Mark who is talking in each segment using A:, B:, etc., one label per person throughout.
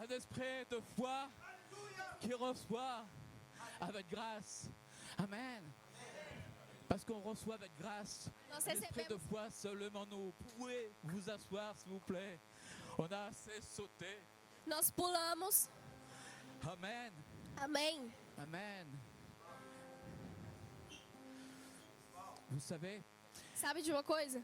A: Un esprit de foi qui reçoit avec grâce. Amen. Parce qu'on reçoit avec grâce.
B: Nós
A: L'esprit de
B: recebemos.
A: foi seulement nous. Pouvez vous asseoir, s'il vous plaît. On a assez sauté.
B: Nós pulamos.
A: Amen.
B: Amém.
A: Amen. Vous savez,
B: Sabe de uma coisa?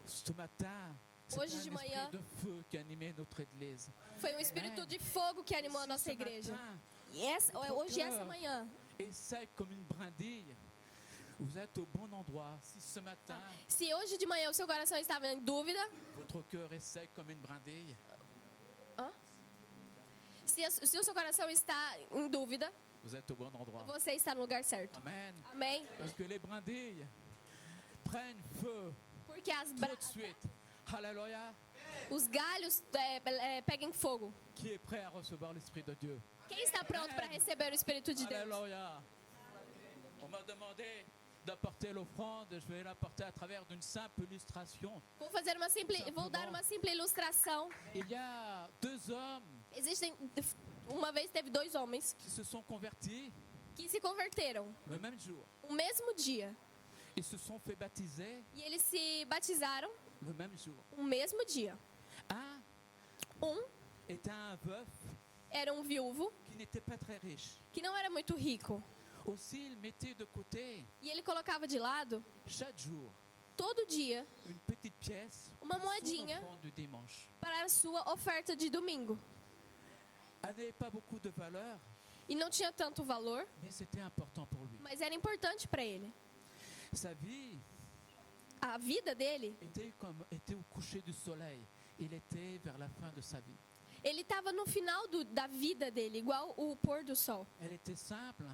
A: ce matin, c'est
B: Hoje
A: un
B: de
A: esprit
B: manhã.
A: de feu qui animait notre église.
B: Foi um espírito de fogo que animou a
A: Si
B: nossa
A: ce
B: igreja.
A: matin,
B: E hoje, essa manhã,
A: est sec comme une brindille, vous êtes au bon endroit. Si ce matin,
B: se hoje de manhã o seu coração estava em dúvida,
A: votre cœur est sec comme une brindille,
B: se o seu coração está em dúvida,
A: vous êtes au bon endroit.
B: você está no lugar certo.
A: Amen.
B: Amém?
A: Parce que les brindilles prennent feu
B: Porque
A: tout de suite. Alléluia.
B: os galhos peguem fogo.
A: Qui est prêt à recevoir l'Esprit de Dieu?
B: Quem está pronto para receber o Espírito de Deus?
A: Alléluia. On m'a demandé d'apporter l'offrande. Je vais l'apporter à travers d'une simple illustration.
B: Vou dar uma simples ilustração.
A: Il y a deux hommes
B: Uma vez teve 2 homens
A: qui se sont convertis
B: que se converteram
A: le même jour.
B: no mesmo dia.
A: Ils se sont fait baptiser
B: E eles se batizaram
A: le même jour.
B: no mesmo dia.
A: Un était un veuf
B: Era um viúvo
A: qui n'était pas très riche.
B: que não era muito rico.
A: Aussi, il mettait de côté
B: E ele colocava de lado,
A: chaque jour
B: todo dia,
A: une petite pièce
B: uma
A: pour son
B: moedinha
A: offrande du dimanche.
B: para a sua oferta de domingo.
A: Elle n'avait pas beaucoup de valeur,
B: E não tinha tanto valor,
A: mais c'était important pour lui.
B: mas era importante para ele.
A: Sa vie
B: A vida dele,
A: était au coucher du soleil. Il était vers la fin de sa vie.
B: ele estava no final da vida dele, igual o pôr do sol.
A: Elle était simple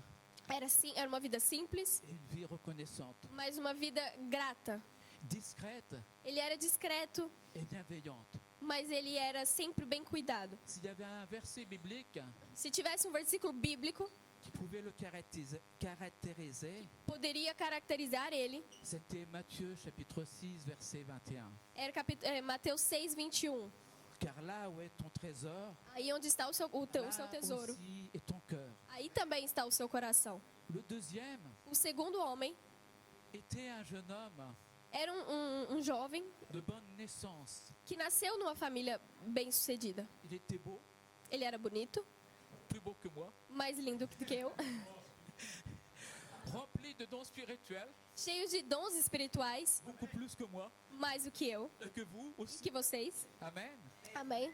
B: Era uma vida simples,
A: et une vie reconnaissante,
B: mas uma vida grata.
A: discrète
B: Ele era discreto,
A: et bienveillante.
B: mas ele era sempre bem cuidado.
A: S'il y avait un verset biblique
B: Se tivesse um versículo bíblico,
A: qui pouvait le caractériser,
B: poderia caracterizar ele.
A: c'était Matthieu chapitre 6 verset 21.
B: Era Mateus 6, 21.
A: Car là où est ton trésor,
B: Aí onde está o seu
A: là
B: tesouro,
A: aussi est ton cœur.
B: aí também está o seu coração.
A: Le deuxième
B: O segundo homem
A: était un jeune homme
B: era um jovem
A: de bonne naissance.
B: que nasceu numa família bem-sucedida.
A: Il était beau,
B: Ele era bonito,
A: plus beau que moi,
B: mais lindo que eu,
A: rempli de dons spirituels,
B: cheio de dons espirituais,
A: beaucoup plus que moi,
B: mais do que eu
A: et que vous
B: e
A: aussi.
B: que vocês.
A: Amen.
B: Amém?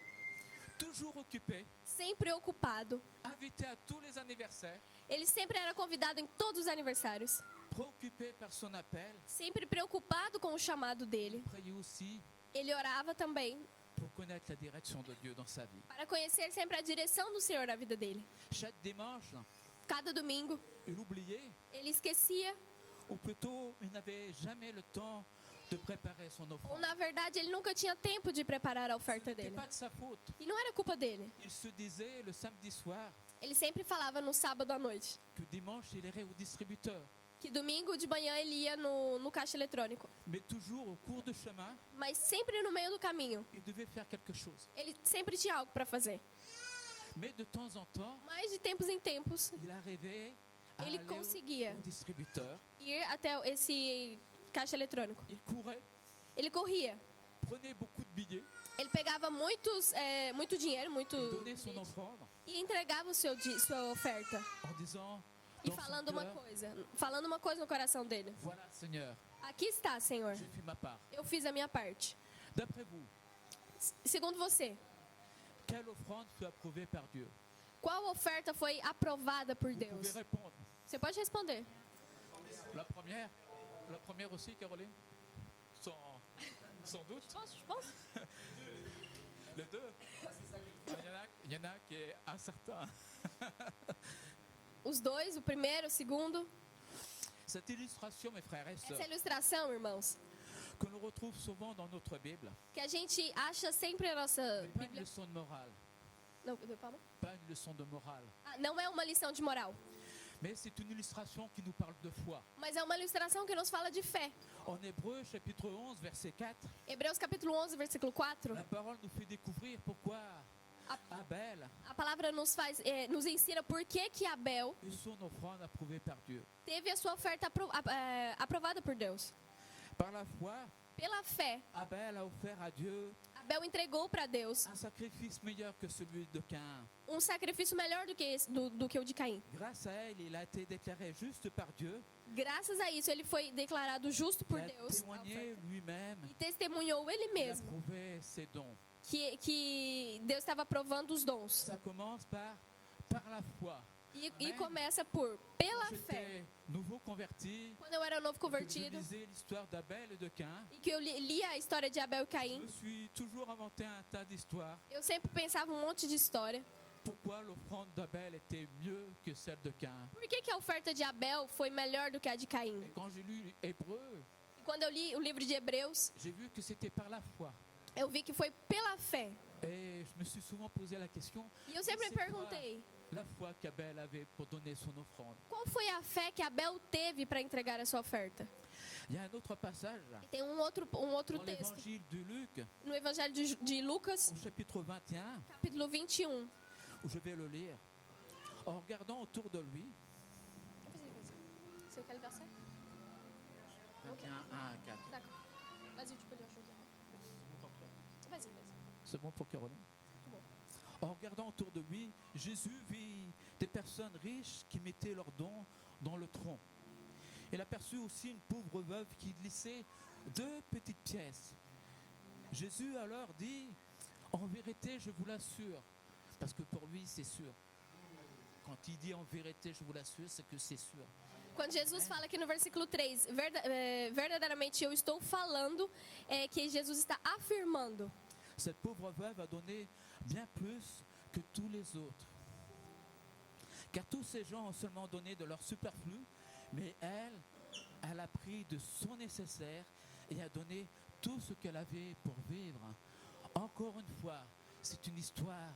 A: Toujours occupé,
B: Sempre ocupado.
A: invité à tous les anniversaires,
B: Ele sempre era convidado em todos os aniversários.
A: préoccupé par son appel,
B: Sempre preocupado com o chamado dele.
A: priait aussi
B: Ele orava também
A: pour connaître la direction de Dieu dans sa vie.
B: para conhecer sempre a direção do Senhor na vida dele.
A: Chaque dimanche,
B: Cada domingo,
A: il oubliait,
B: ele esquecia,
A: ou plutôt, il n'avait jamais le temps de préparer son
B: ou
A: offrande.
B: na verdade ele nunca tinha tempo de preparar a oferta
A: Ce n'était
B: dele.
A: pas de sa faute.
B: E não era culpa dele.
A: Il se disait le samedi soir
B: Ele sempre falava no sábado à noite
A: que dimanche, il irait au distributeur.
B: que domingo de manhã ele ia no caixa eletrônico.
A: Mais toujours au cours du chemin,
B: Mas sempre no meio do caminho,
A: il devait faire quelque chose.
B: ele sempre tinha algo para fazer.
A: Mais de temps en temps,
B: Mas de tempos em tempos,
A: il arrivait à
B: ele
A: aller
B: conseguia
A: au distributeur.
B: ir até esse caixa eletrônico.
A: Il courait,
B: Ele corria.
A: prenait beaucoup de billets,
B: Ele pegava muito dinheiro, muito
A: il donnait son offrande
B: e entregava sua oferta.
A: en disant
B: E
A: dans son
B: falando uma coisa no coração dele.
A: voilà Seigneur,
B: Aqui está, Senhor.
A: j'ai fait ma part.
B: Eu fiz a minha parte.
A: D'après vous,
B: Segundo você,
A: quelle offrande fut approuvée par Dieu?
B: qual oferta foi aprovada por
A: Vous pouvez
B: Deus?
A: répondre.
B: Você pode responder.
A: La première aussi, Caroline? Sans doute.
B: Je pense.
A: Les deux. Il y en a qui est incertain.
B: Os dois, o primeiro, o segundo.
A: Cette illustration, mes frères et sœurs,
B: Essa ilustração, irmãos,
A: que l'on retrouve souvent dans notre Bible,
B: que a gente acha sempre na nossa
A: n'est pas une
B: Bíblia.
A: leçon de morale,
B: Não,
A: pas une leçon de morale,
B: não é uma lição de moral,
A: mais c'est une illustration qui nous parle de foi.
B: mas é uma ilustração que nos fala de fé.
A: En Hébreu, chapitre 11, verset 4,
B: Hebreus capítulo 11, versículo 4.
A: la parole nous fait découvrir pourquoi Abel
B: A palavra nos ensina por que Abel
A: eut son offrande approuvée par Dieu.
B: teve a sua oferta aprovada por Deus.
A: Par la foi,
B: Pela fé,
A: Abel a offert à Dieu
B: Abel entregou para Deus
A: un sacrifice meilleur que celui de Caïn.
B: sacrifício melhor do que o de Caim.
A: Grâce à elle, il a été déclaré juste par Dieu.
B: Graças a isso, ele foi declarado justo por
A: Il a
B: Deus
A: témoigné lui-même.
B: e testemunhou ele
A: Il a
B: mesmo
A: prouvé ses dons.
B: que Deus estava provando os dons.
A: Ça commence par la foi.
B: E
A: Amém.
B: começa pela
A: Quand
B: fé.
A: j'étais nouveau converti,
B: Quando eu era novo
A: que je
B: convertido
A: lisais l'histoire d'Abel et de Caïn,
B: e que eu lia a história de Abel e
A: je
B: Caim,
A: me suis toujours inventé un tas d'histoires.
B: eu sempre pensava um monte de história.
A: Pourquoi l'offrande d'Abel était mieux que celle de Caïn.
B: Por que a oferta de Abel foi melhor do que a de Caim?
A: Et quand j'ai lu Hébreu,
B: E quando eu li o livro de Hebreus,
A: j'ai vu que c'était par la foi.
B: eu vi que foi pela fé.
A: Et je me suis souvent posé la question,
B: E eu sempre me
A: c'est quoi
B: perguntei,
A: la foi qu'Abel avait pour donner son offrande.
B: qual foi a fé que Abel teve para entregar a sua oferta?
A: Il y a un autre passage
B: E tem um outro
A: dans
B: texto
A: l'évangile de Luc,
B: no Evangelho de Lucas,
A: au chapitre 21,
B: capítulo 21.
A: où je vais le lire. En regardant autour de lui,
B: Você quer verset?
A: 21, 1 à 4.
B: D'accord. Vas-y, tu peux lire junto. Vas-y, vas-y.
A: C'est bon pour Caroline? En regardant autour de lui, Jésus vit des personnes riches qui mettaient leurs dons dans le tronc. Il aperçut aussi une pauvre veuve qui glissait 2 petites pièces. Jésus alors dit, en vérité, je vous l'assure, parce que pour lui, c'est sûr. Quand il dit en vérité, je vous l'assure, c'est que c'est sûr.
B: Quando Jesus fala aqui no versículo 3, verdadeiramente eu estou falando, que Jesus está afirmando.
A: Cette pauvre veuve a donné bien plus que tous les autres. Car tous ces gens ont seulement donné de leur superflu, mais elle a pris de son nécessaire et a donné tout ce qu'elle avait pour vivre. Encore une fois, c'est une histoire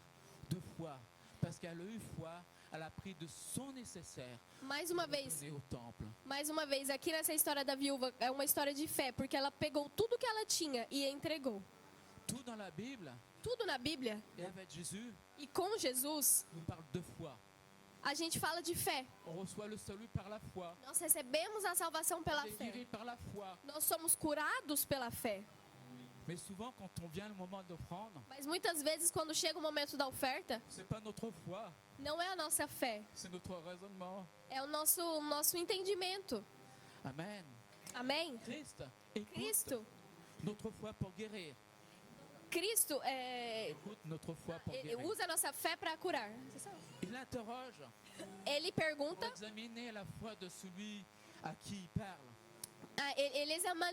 A: de foi. Parce qu'elle a eu foi, elle a pris de son nécessaire
B: Mais uma
A: pour
B: vez,
A: donner au temple.
B: aqui nessa história da viúva, é uma história de fé, porque ela pegou tudo que ela tinha e entregou.
A: Tout dans la Bible,
B: Tudo na Bíblia,
A: et avec Jésus,
B: e com Jesus,
A: nous parle de foi.
B: a gente fala de fé.
A: On reçoit le salut par la foi.
B: Nós recebemos a salvação pela
A: On est guéri
B: fé.
A: par la foi.
B: Nós somos curados pela fé.
A: Mais souvent, quand on vient le moment d'offrande,
B: Mas muitas vezes, quando chega o momento da oferta,
A: c'est pas notre foi,
B: não é a nossa fé,
A: c'est notre raisonnement.
B: é o nosso entendimento.
A: Amen.
B: Amém?
A: Christ écoute
B: Cristo,
A: notre foi pour guérir.
B: Cristo
A: Écoute notre foi pour
B: ele
A: guérir.
B: usa a nossa fé para curar.
A: Il interroge
B: Ele
A: pour
B: pergunta,
A: examiner la foi de celui à qui il parle.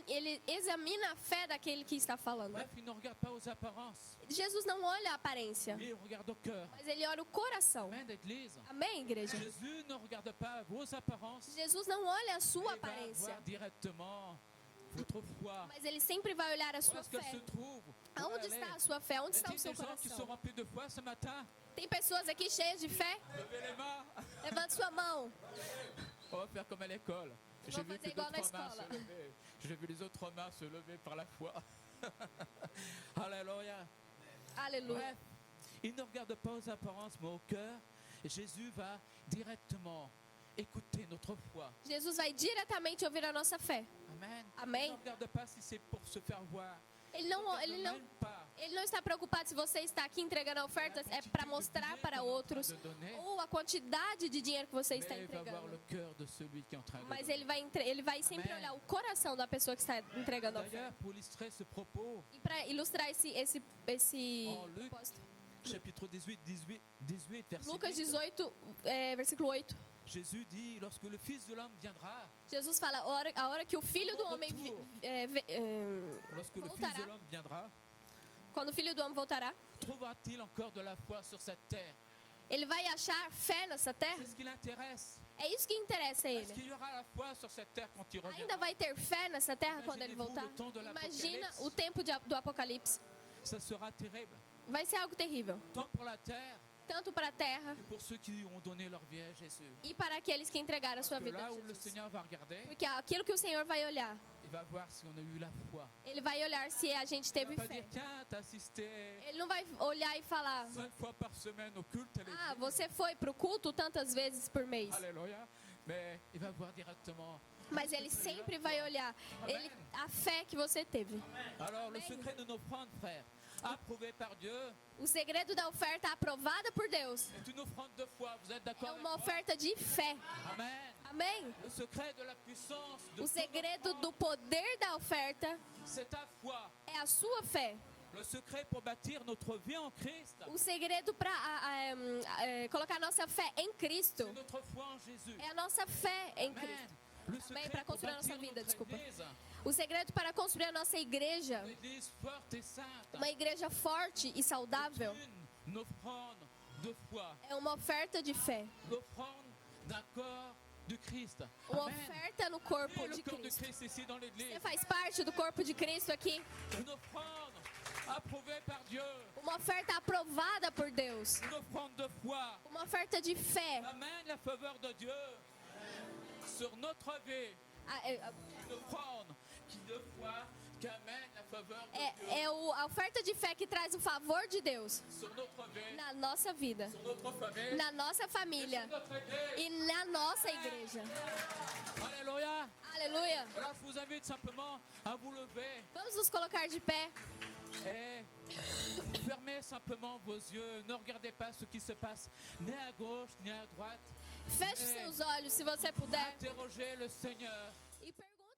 B: ele examina a fé daquele que está falando.
A: Bref, il ne regarde pas aux apparences,
B: Jesus não olha a aparência,
A: mais il regarde au cœur.
B: mas ele olha o coração.
A: Amen, d'Église.
B: Amém, igreja?
A: Jésus ne regarde pas vos apparences,
B: Jesus não olha a
A: mais
B: sua
A: il va
B: aparência,
A: voir directement votre foi.
B: mas ele sempre vai olhar a
A: Où
B: sua
A: est-ce qu'elle se
B: fé.
A: trouve? Où
B: Aonde
A: elle
B: está
A: est?
B: a sua fé? Onde
A: Y
B: está o
A: a-t-il
B: seu
A: des gens qui sont
B: coração?
A: remplis de foi ce matin?
B: Tem pessoas aqui cheias de fé?
A: Levez les mains.
B: Levante sua mão.
A: On va faire comme à l'école. J'ai
B: Vamos
A: vu
B: fazer
A: que
B: igual na
A: d'autres mains se
B: escola.
A: lever. J'ai vu les autres mains se lever par la foi. Alléluia.
B: Aleluia.
A: Bref, il ne regarde pas aux apparences, mais au cœur. Et Jésus va directement écouter notre foi.
B: Jesus vai diretamente ouvir a nossa fé.
A: Amen.
B: Amen.
A: Il ne regarde pas si c'est pour se faire voir.
B: Ele
A: Il
B: não,
A: ne
B: ele
A: regarde
B: não,
A: même pas
B: ele não está preocupado se você está aqui entregando ofertas, é para mostrar para outros,
A: de donner,
B: ou a quantidade de dinheiro que você está
A: mais il va voir
B: entregando.
A: le cœur de celui qui est en train de
B: Mas
A: donner.
B: ele vai sempre
A: Amém.
B: olhar o coração da pessoa que está entregando a oferta.
A: D'ailleurs, pour illustrer ce propos,
B: E para ilustrar esse
A: en Luc,
B: propósito,
A: chapitre 18, verset
B: Lucas
A: 8,
B: 18, versículo 8,
A: Jésus dit, lorsque le Fils de l'homme viendra,
B: Jesus fala, a hora que o Filho do Homem,
A: lorsque le Fils
B: voltará,
A: de l'homme viendra,
B: quando o Filho do Homem voltará,
A: trouvera-t-il encore de la foi sur cette terre?
B: ele vai achar fé nessa terra?
A: C'est ce qui l'intéresse.
B: É isso que interessa a
A: Est-ce
B: ele.
A: qu'il y aura la foi sur cette terre quand il
B: Ainda
A: reviendra?
B: vai ter fé nessa terra quando ele
A: Imaginez-vous
B: voltar?
A: le temps de
B: Imagina
A: l'Apocalipse.
B: o tempo do Apocalipse.
A: Ça sera terrible,
B: Vai ser algo terrível.
A: tant pour la terre
B: tanto para a terra
A: que pour ceux qui ont donné leur vie à Jésus.
B: e para aqueles que entregaram a sua
A: Que
B: vida a
A: là où le
B: Jesus.
A: Seigneur va regarder,
B: Porque aquilo que o Senhor vai olhar,
A: il va voir si on a eu la foi.
B: Ele vai olhar se a gente
A: Il
B: teve
A: va pas
B: fé.
A: dire, tiens, t'as assisté
B: Ele não vai olhar e falar:
A: 5 fois par semaine au culte à
B: ah,
A: l'église.
B: você foi para o culto tantas vezes por mês.
A: Alléluia. Mais il va voir directement.
B: Mas Ele sempre vai olhar a fé que você teve.
A: Alors, le secret de nos offrandes, frères, approuvé par Dieu,
B: O segredo da oferta aprovada por Deus
A: est une offrande de foi. Vous êtes
B: é
A: d'accord avec
B: uma
A: moi?
B: oferta de fé.
A: Amen.
B: Amém?
A: Le secret de la puissance de
B: O
A: toute
B: segredo
A: offrande,
B: do poder da oferta
A: c'est ta foi.
B: é a sua fé.
A: Le secret pour bâtir notre vie en Christ,
B: O segredo para colocar nossa fé em Cristo
A: c'est notre foi en Jésus.
B: é a nossa fé em
A: Amen.
B: Cristo.
A: Le secret
B: para
A: pour
B: construire a nossa
A: bâtir
B: vida,
A: notre
B: desculpa.
A: église,
B: O segredo para construir a nossa igreja,
A: une église forte et sainte,
B: uma igreja forte e saudável,
A: une offrande de foi,
B: é uma oferta de fé.
A: l'offrande d'un corps de Christ.
B: Uma
A: Amen.
B: oferta no corpo
A: Et le
B: de
A: corps de
B: Cristo.
A: Christ ici dans l'église,
B: Você faz parte do corpo de Cristo aqui.
A: une offrande approuvée par Dieu,
B: Uma oferta aprovada por Deus.
A: une offrande de foi.
B: Uma oferta de fé.
A: Amen, la faveur de Dieu sur notre vie. Une offrande qui de foi, qui amène la faveur de Dieu
B: A oferta de fé que traz o favor de Deus
A: sur notre vie,
B: na nossa vida,
A: sur notre famille,
B: na nossa família
A: sur notre église.
B: e na nossa igreja.
A: Alléluia.
B: Aleluia.
A: Alors je vous invite simplement à vous lever
B: Vamos nos colocar de pé.
A: et fermez simplement vos yeux. Ne regardez pas ce qui se passe ni à gauche ni à droite.
B: Feche seus olhos se você puder.
A: Interrogez le Seigneur.
B: E pergunte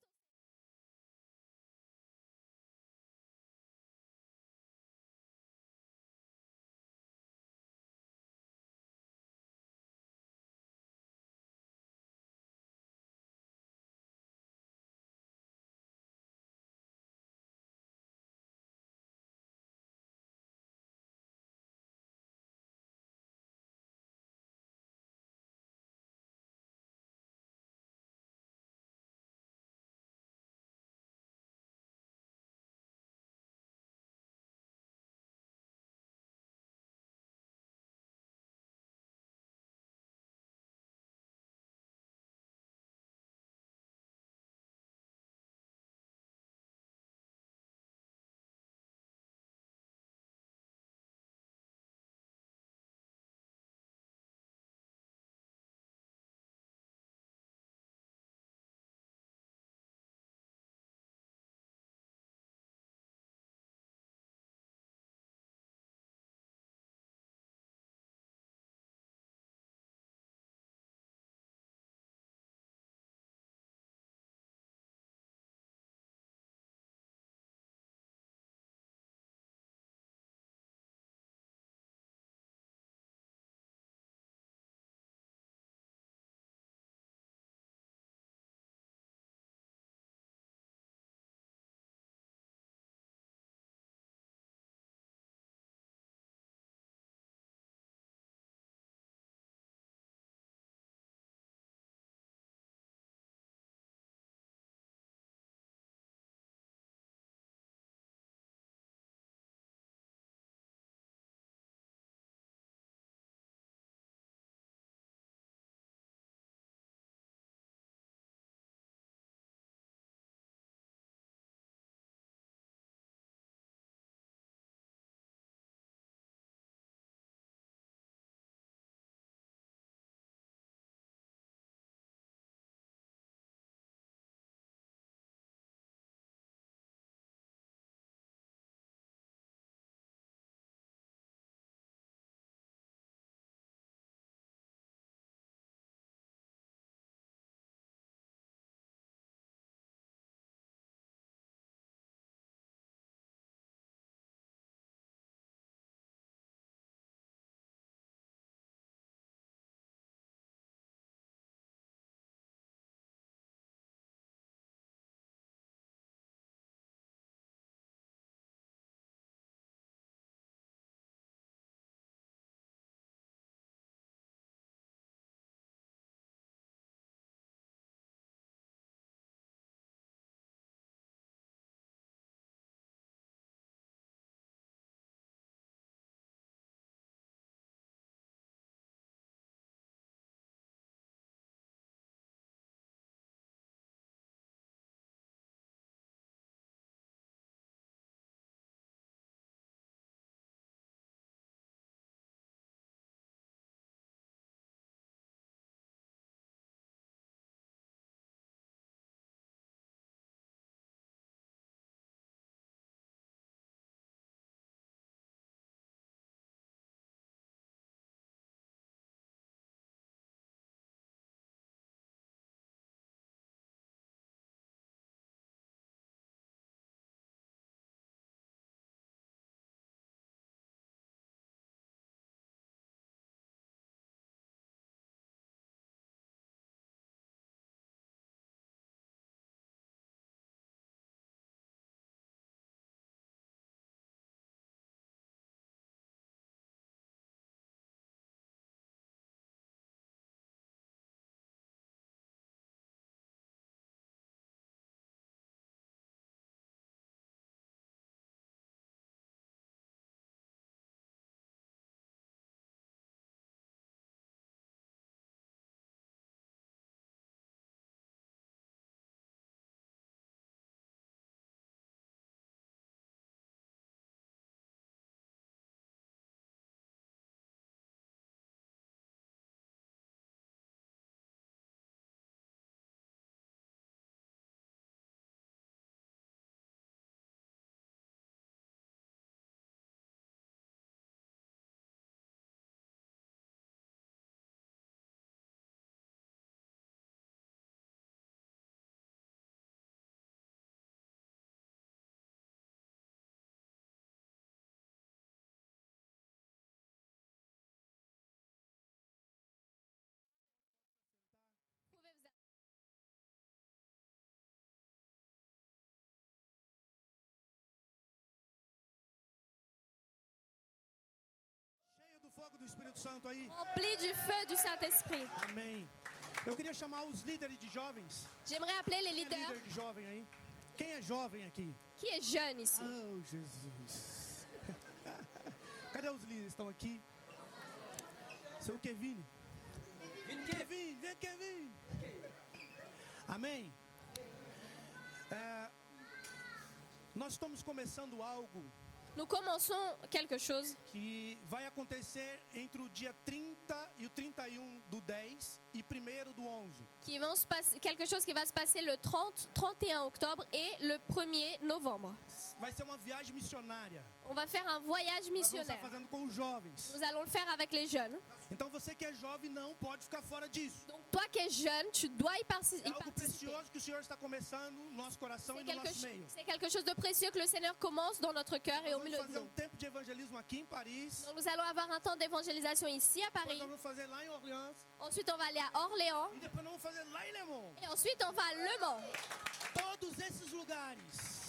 C: fogo do Espírito Santo aí?
B: remplis du feu du Saint-Esprit.
C: Amém. Eu queria chamar os líderes de jovens.
B: J'aimerais appeler les
C: Quem é
B: leaders.
C: líder de jovem aí? Quem é jovem aqui?
B: Qui est jeune ici?
C: Oh, Jesus. Cadê os líderes? Estão aqui? Seu Kevin. Kevin, vem Kevin. Amém. Nós estamos começando algo
B: Nous commençons quelque chose
C: que vai acontecer entre o dia 30 e o 31 do 10 e 1º do 11.
B: quelque chose qui va se passer le 30, 31 octobre et le 1er novembre.
C: Vai ser uma viagem missionária.
B: On va faire un voyage
C: Nós vamos estar
B: missionnaire.
C: fazendo com os jovens.
B: Nous allons le faire avec les jeunes.
C: Então você que é jovem não pode ficar fora disso.
B: Donc toi qui es jeune, tu dois y
C: É
B: participer.
C: algo precioso que o Senhor está começando no nosso coração e no nosso meio.
B: C'est quelque chose de précieux que le Seigneur commence dans notre cœur et au
C: Nós
B: milieu
C: vamos
B: de
C: fazer
B: nous.
C: tempo de evangelismo aqui em Paris.
B: Donc nous allons avoir un temps d'évangélisation ici à
C: Depois
B: Paris.
C: nós vamos fazer lá em Orleans.
B: Ensuite, on va aller à Orléans.
C: E depois nós vamos fazer lá em Le Mans.
B: Et ensuite, on va à Le Mans.
C: Todos esses lugares.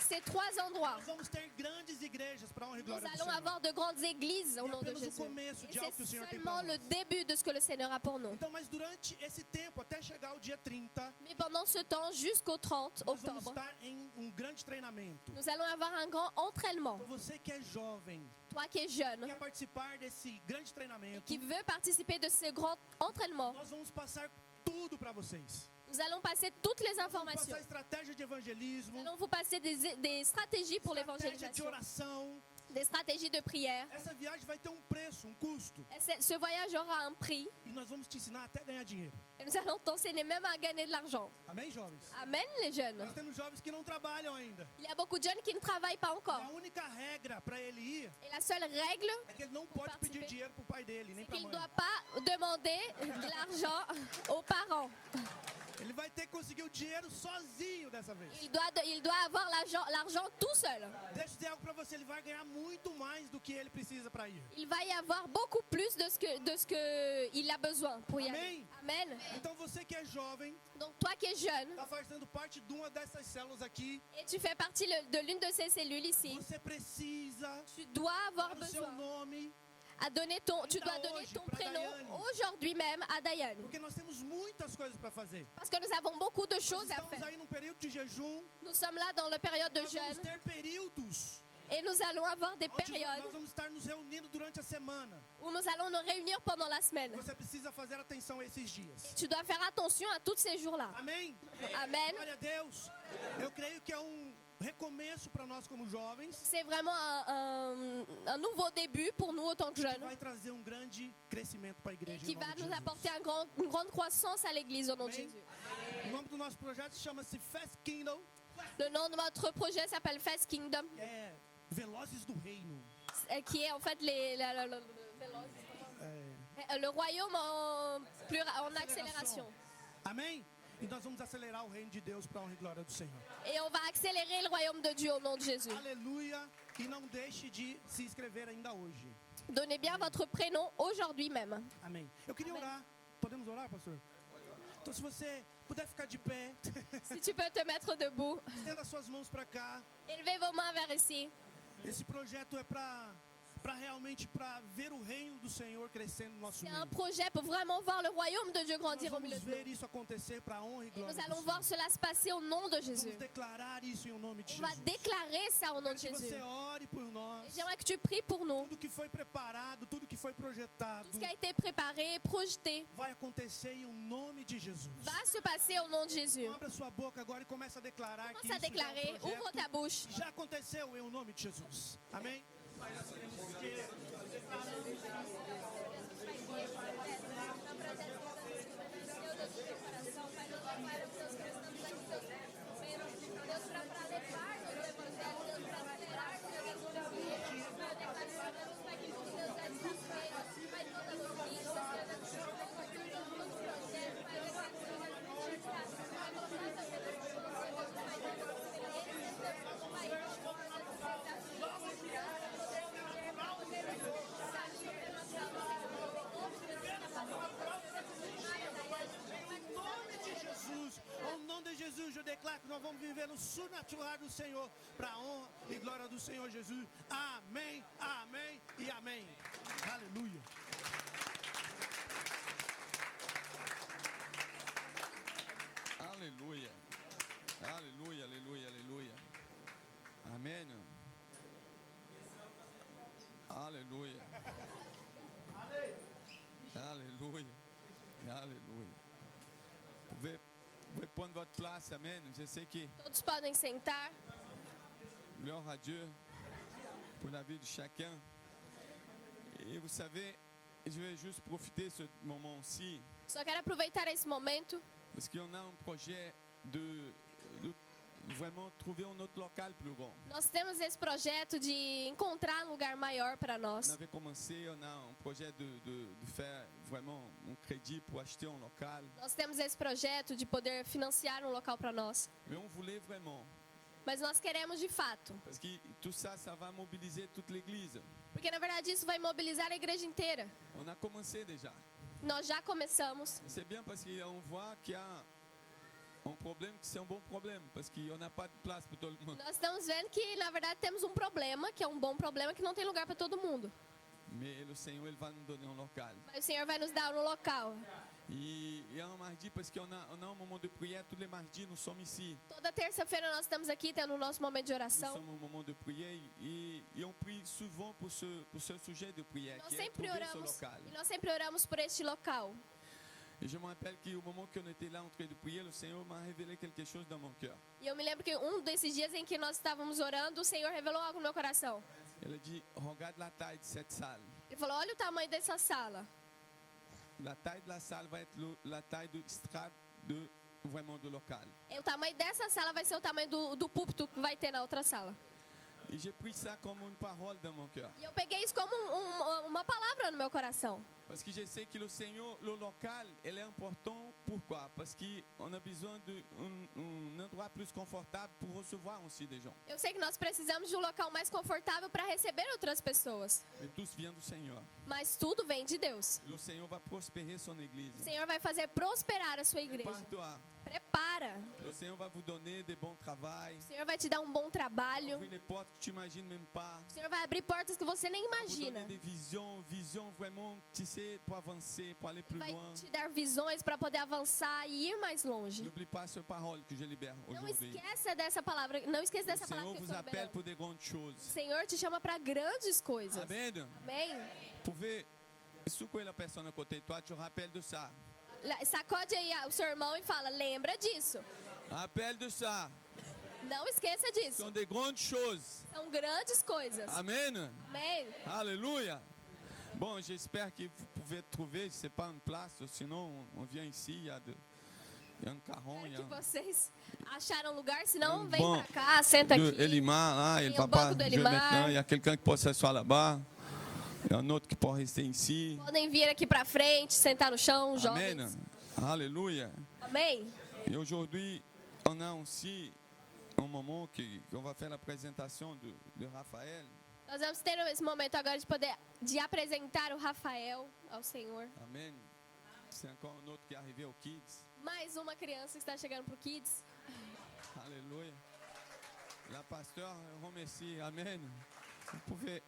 B: Ces trois endroits.
C: Nós vamos ter grandes igrejas para a honra e
B: Nous
C: glória do
B: allons
C: Senhor.
B: avoir de grandes églises au
C: E
B: nom de
C: apenas o
B: Jésus.
C: começo
B: Et
C: de algo que o
B: c'est
C: Senhor tem
B: seulement
C: para
B: le
C: nós.
B: début de ce que le Seigneur a pour nous.
C: Então, mas durante esse tempo, até chegar o dia 30,
B: Mais pendant ce temps, jusqu'au 30
C: nós vamos
B: octobre,
C: estar em um grande treinamento.
B: nous allons avoir un grand entraînement.
C: Então, você que é jovem,
B: Toi qui es jeune,
C: quer participar desse grande treinamento,
B: qui veut participer de ce grand entraînement,
C: nós vamos passar tudo para vocês.
B: nous allons passer toutes les
C: Vamos
B: informations.
C: passar estratégia de evangelismo,
B: Nous allons vous passer des stratégies pour
C: estratégia de
B: l'évangélisation,
C: oração.
B: des stratégies de prière.
C: Essa viagem vai ter um preço, um custo.
B: Ce voyage aura un prix
C: E nós vamos te ensinar até ganhar dinheiro.
B: et nous allons t'enseigner même à gagner de l'argent.
C: Amém, jovens?
B: Amen les jeunes.
C: Nós temos jovens que não trabalham ainda.
B: Il y a beaucoup de jeunes qui ne travaillent pas
C: E
B: encore.
C: a única regra para ele ir
B: Et la seule règle,
C: é que ele não pode
B: participer.
C: pedir dinheiro pro pai dele, nem
B: c'est
C: pra
B: qu'il ne
C: mãe.
B: doit pas demander de l'argent aux parents.
C: Ele vai ter que conseguir o dinheiro sozinho dessa vez.
B: Il doit avoir l'argent tout seul.
C: Deixa eu dizer algo pra você, ele vai ganhar muito mais do que ele precisa para ir.
B: Il va y avoir beaucoup plus de ce que il a besoin pour y
C: Amen.
B: aller. Amen.
C: Então você que é jovem,
B: Donc toi qui es jeune
C: está fazendo parte de uma dessas células aqui,
B: et tu fais partie de l'une de ces cellules ici,
C: você precisa
B: tu dois avoir
C: dar o seu
B: besoin
C: nome,
B: tu dois donner
C: hoje
B: ton
C: pra
B: prénom
C: Daiane.
B: aujourd'hui même à Dayane.
C: porque nós temos muitas coisas para fazer.
B: Parce que nous avons beaucoup de
C: Nós
B: choses à
C: estamos
B: faire.
C: aí num período de jejum,
B: Nous sommes là dans la période de
C: nós vamos
B: jeûne
C: ter períodos
B: et nous allons avoir des
C: onde nós
B: périodes
C: vamos estar nos reunindo durante a semana.
B: où nous allons nous réunir pendant la semaine.
C: Você precisa fazer atenção a esses dias.
B: Tu dois faire attention à tous ces jours-là.
C: Amém?
B: Amen.
C: Glória a Deus. Eu creio que é um recomeço para nós como jovens.
B: C'est vraiment un nouveau début pour nous autant que
C: Que
B: jeunes
C: vai trazer um grande crescimento para a
B: et
C: igreja.
B: qui
C: em
B: va
C: nome de
B: nous
C: Jesus.
B: apporter une grande croissance à l'Église au nom de
C: Amém?
B: Jésus.
C: O nome do nosso projeto chama-se Fast Kingdom.
B: Le nom de notre projet s'appelle Fast Kingdom,
C: É Velozes do Reino.
B: qui est en fait le royaume en accélération.
C: Amém? E nós vamos acelerar o reino de Deus para a honra e glória do Senhor.
B: Et on va accélérer le royaume de Dieu au nom de Jésus.
C: Aleluia. E não deixe de se inscrever ainda hoje.
B: Donnez bien votre prénom aujourd'hui même.
C: Amém. Eu queria
B: Amém.
C: orar. Podemos orar, pastor? Então, se você puder ficar de pé,
B: Si tu peux te mettre debout,
C: estenda suas mãos para cá.
B: élevez vos mains vers ici.
C: Esse projeto é para realmente para ver o reino do Senhor crescendo no nosso
B: C'est
C: meio.
B: un projet pour vraiment voir le royaume de Dieu
C: Nós
B: grandir au
C: vamos
B: milieu de
C: ver
B: nous.
C: isso acontecer para a honra e
B: Et
C: glória
B: nous
C: do
B: allons
C: Senhor.
B: voir cela se passer au nom de Jésus.
C: Vamos declarar isso em o nome de
B: On va
C: Jesus.
B: déclarer ça au nom de
C: Que
B: Jésus.
C: você ore por nós.
B: Et j'aimerais que tu pries pour nous.
C: Tudo que foi preparado, tudo que foi projetado,
B: Tout ce qui a été préparé, projeté,
C: vai acontecer em o nome de Jesus.
B: va se passer au nom de Jésus.
C: Abra sua boca agora e comece a declarar que
B: Commence à
C: isso já é
B: déclarer,
C: um projeto,
B: ouvre ta bouche.
C: já aconteceu em o nome de Jesus. Amém? Em nome de Jesus, ao nome de Jesus, eu declaro que nós vamos viver no sobrenatural do Senhor, para a honra e glória do Senhor Jesus. Amém, amém e amém. Aleluia.
D: Alléluia. Alléluia. Alléluia. Vous pouvez prendre votre place, amen. Je sais que,
B: Todos podem sentar.
D: gloire à Dieu pour la vie de chacun. Et vous savez, je vais juste profiter de ce moment-ci
B: Só quero aproveitar esse momento,
D: parce qu'on a un projet de vraiment trouver un autre local plus grand.
B: nós temos esse projeto de encontrar um lugar maior para
D: On
B: nós.
D: avait commencé, on a un projet de faire vraiment un crédit pour acheter un local.
B: Nós temos esse projeto de poder financiar um local para nós.
D: Mais on voulait vraiment,
B: Mas nós queremos de fato.
D: parce que tout ça, ça va mobiliser toute l'église.
B: Porque na verdade isso vai mobilizar a igreja inteira.
D: On a commencé déjà.
B: Nós já começamos.
D: C'est bien parce qu'on voit qu'il y a un problème, que c'est un bon problème, parce qu'on n'a pas de place pour tout le monde.
B: Nós estamos vendo que na verdade temos um problema, que é um bom problema, que não tem lugar para todo mundo.
D: Mais le Seigneur, il va nous donner un local.
B: Mas o Senhor vai nos dar um local.
D: Et un mardi, parce qu'on a un moment de prière, tous les mardis, nous sommes ici.
B: Toda terça-feira nós estamos aqui tendo o nosso momento de
D: Nous
B: oração.
D: sommes au moment de prière et on prie souvent pour ce sujet de prière,
B: Nós
D: qui est
B: sempre
D: trouver ce
B: oramos
D: local.
B: e nós sempre oramos por este local.
D: Et je me rappelle qu'au moment qu'on était là en train de prier, le Seigneur m'a révélé quelque chose dans mon cœur.
B: E eu me lembro que um desses dias em que nós estávamos orando, o Senhor revelou algo no meu coração.
D: Elle a dit, regarde la taille de cette salle.
B: Ele falou: olha o tamanho dessa sala.
D: La taille de la salle va être la taille de strate vraiment de local.
B: E o tamanho dessa sala vai ser o tamanho do púlpito que vai ter na outra sala.
D: Et j'ai pris ça comme une parole dans mon cœur.
B: E eu peguei isso como uma palavra no meu coração.
D: Parce que je sais que le Seigneur, le local, il est important. Pourquoi? Parce qu'on a besoin d'un endroit plus confortable pour recevoir aussi des gens.
B: Eu sei que nós precisamos de um local mais confortável para receber outras pessoas.
D: Mais tous viennent du Seigneur.
B: Mas tudo vem de Deus.
D: Le Seigneur va prospérer son église.
B: O Senhor vai fazer prosperar a sua igreja.
D: Prépare-toi.
B: Prepara.
D: Le Seigneur va vous donner des bons travails.
B: O Senhor vai te dar um bom trabalho.
D: Ouvrir les portes que tu n'imagines même pas.
B: O Senhor vai abrir portas que você nem
D: Vous
B: imagina.
D: donner des visions vraiment, tu sais, pour avancer, pour aller plus
B: Vai
D: loin.
B: te dar visões para poder avançar e ir mais longe.
D: N'oublie pas cette parole que je libère
B: Não
D: aujourd'hui.
B: esqueça dessa palavra. Não esqueça
D: Le
B: dessa palavra
D: Seigneur
B: que eu
D: vous
B: estou
D: appelle
B: liberando.
D: pour des grandes
B: O
D: choses.
B: Senhor te chama para grandes coisas.
D: Amen.
B: Amém?
D: Vous pouvez secouer la personne à côté de toi, tu rappelles de ça.
B: Sacode aí o seu irmão e fala: lembra disso.
D: Rappelle de ça.
B: Não esqueça
D: Ce
B: disso.
D: sont des grandes choses.
B: São grandes coisas.
D: Amen.
B: Amém?
D: Alléluia. Bon, j'espère que vous pouvez trouver, je ne sais pas, une place, sinon on vient ici, il y a un carron, il y a
B: Espero que vocês acharam lugar, senão vem
D: Bom,
B: pra cá, senta
D: de
B: aqui.
D: Elimar, là, il ne
B: Tem
D: va
B: o
D: pas
B: banco do
D: jouer
B: Elimar.
D: maintenant, il y a quelqu'un qui peut s'asseoir là-bas, il y a un autre qui peut rester ici.
B: Podem vir aqui pra frente, sentar no chão,
D: Amen.
B: jovens.
D: Alléluia.
B: Amém?
D: Et aujourd'hui, on a aussi un moment qu'on va faire la présentation de Raphaël.
B: Nós vamos ter esse momento agora de apresentar o Rafael ao Senhor.
D: Amen. C'est encore un autre qui est arrivé aux Kids.
B: Mais uma criança que está chegando pro Kids.
D: Alléluia. La pasteur remercie. Amen. Vous pouvez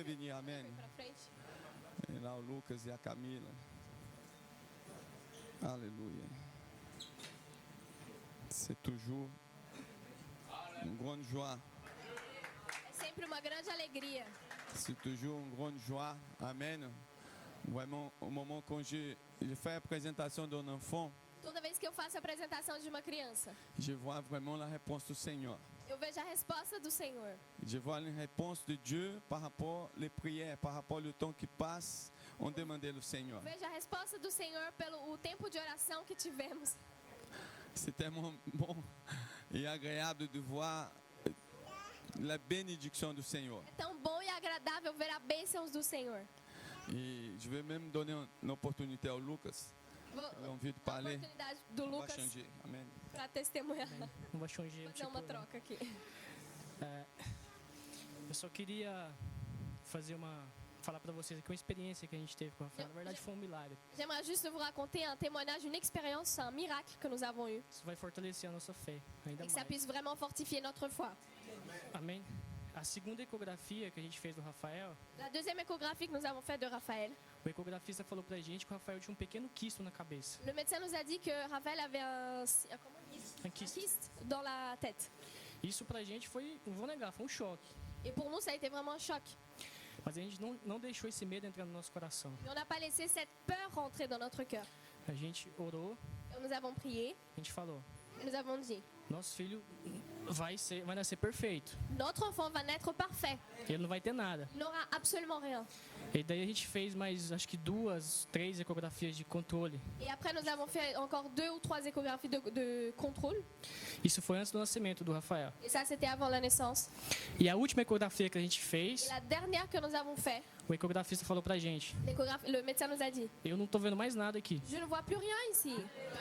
D: venir. Amen.
B: Vem pra frente.
D: Et là, o Lucas et a Camila. Alléluia. C'est toujours une grande joie.
B: É sempre uma grande alegria.
D: C'est toujours une grande joie. Amen. Vraiment, au moment quand je fais la présentation d'un enfant,
B: Toda vez que eu faço a apresentação de uma criança,
D: je vois vraiment la réponse du Seigneur.
B: eu vejo a resposta do Senhor.
D: Je vois la réponse de Dieu par rapport aux prières, par rapport au temps qui passe, on demandait le Seigneur.
B: Vejo a resposta do Senhor pelo o tempo de oração que tivemos.
D: C'est tellement bon et agréable de voir la bénédiction du Seigneur.
B: É tão bom e agradável ver a bênçãos do Senhor.
D: Et je vais même donner une opportunité à Lucas.
B: Vou
D: Il a envie de
B: dar a
D: parler.
B: oportunidade do
D: On va
B: Lucas
D: changer. Amen.
B: para testemunhar.
E: Não vai changer,
B: Fazer uma troca aqui.
E: Eu só queria falar para vocês aqui uma experiência que a gente teve com o Rafael. Na verdade, foi um milagre.
B: J'aimerais juste vous raconter un témoignage, une expérience, un miracle que nous avons eu.
E: Isso vai fortalecer a nossa fé ainda
B: Et que ça
E: mais.
B: puisse vraiment fortifier notre foi.
E: Amém? A segunda ecografia que a gente fez do Rafael,
B: La deuxième échographie que nous avons faite de Raphaël,
E: o ecografista falou pra gente que o Rafael tinha um pequeno quisto na cabeça.
B: le médecin nous a dit que Raphaël avait un
E: Um quisto.
B: kyste dans la tête.
E: Isso pra gente foi, não vou negar, foi um choque.
B: Et pour nous, ça a été vraiment un choc.
E: Mas a gente não deixou esse medo entrar no nosso coração.
B: Mais on n'a pas laissé cette peur rentrer dans notre cœur.
E: A gente orou,
B: Nous avons prié
E: a gente falou,
B: et nous avons dit,
E: nosso filho vai nascer perfeito.
B: notre enfant va naître parfait.
E: Ele não vai ter nada.
B: Il n'aura absolument rien.
E: E daí a gente fez mais, acho que 2, 3 ecografias de controle.
B: Et après, nous avons fait encore 2 ou 3 échographies de contrôle.
E: Isso foi antes do nascimento do Rafael.
B: Et ça, c'était avant la naissance.
E: E a última ecografia que a gente
B: Et
E: fez,
B: la dernière que nous avons fait,
E: o ecografista falou pra gente,
B: le médecin nous a dit,
E: eu não tô vendo mais nada aqui.
B: je ne vois plus rien ici.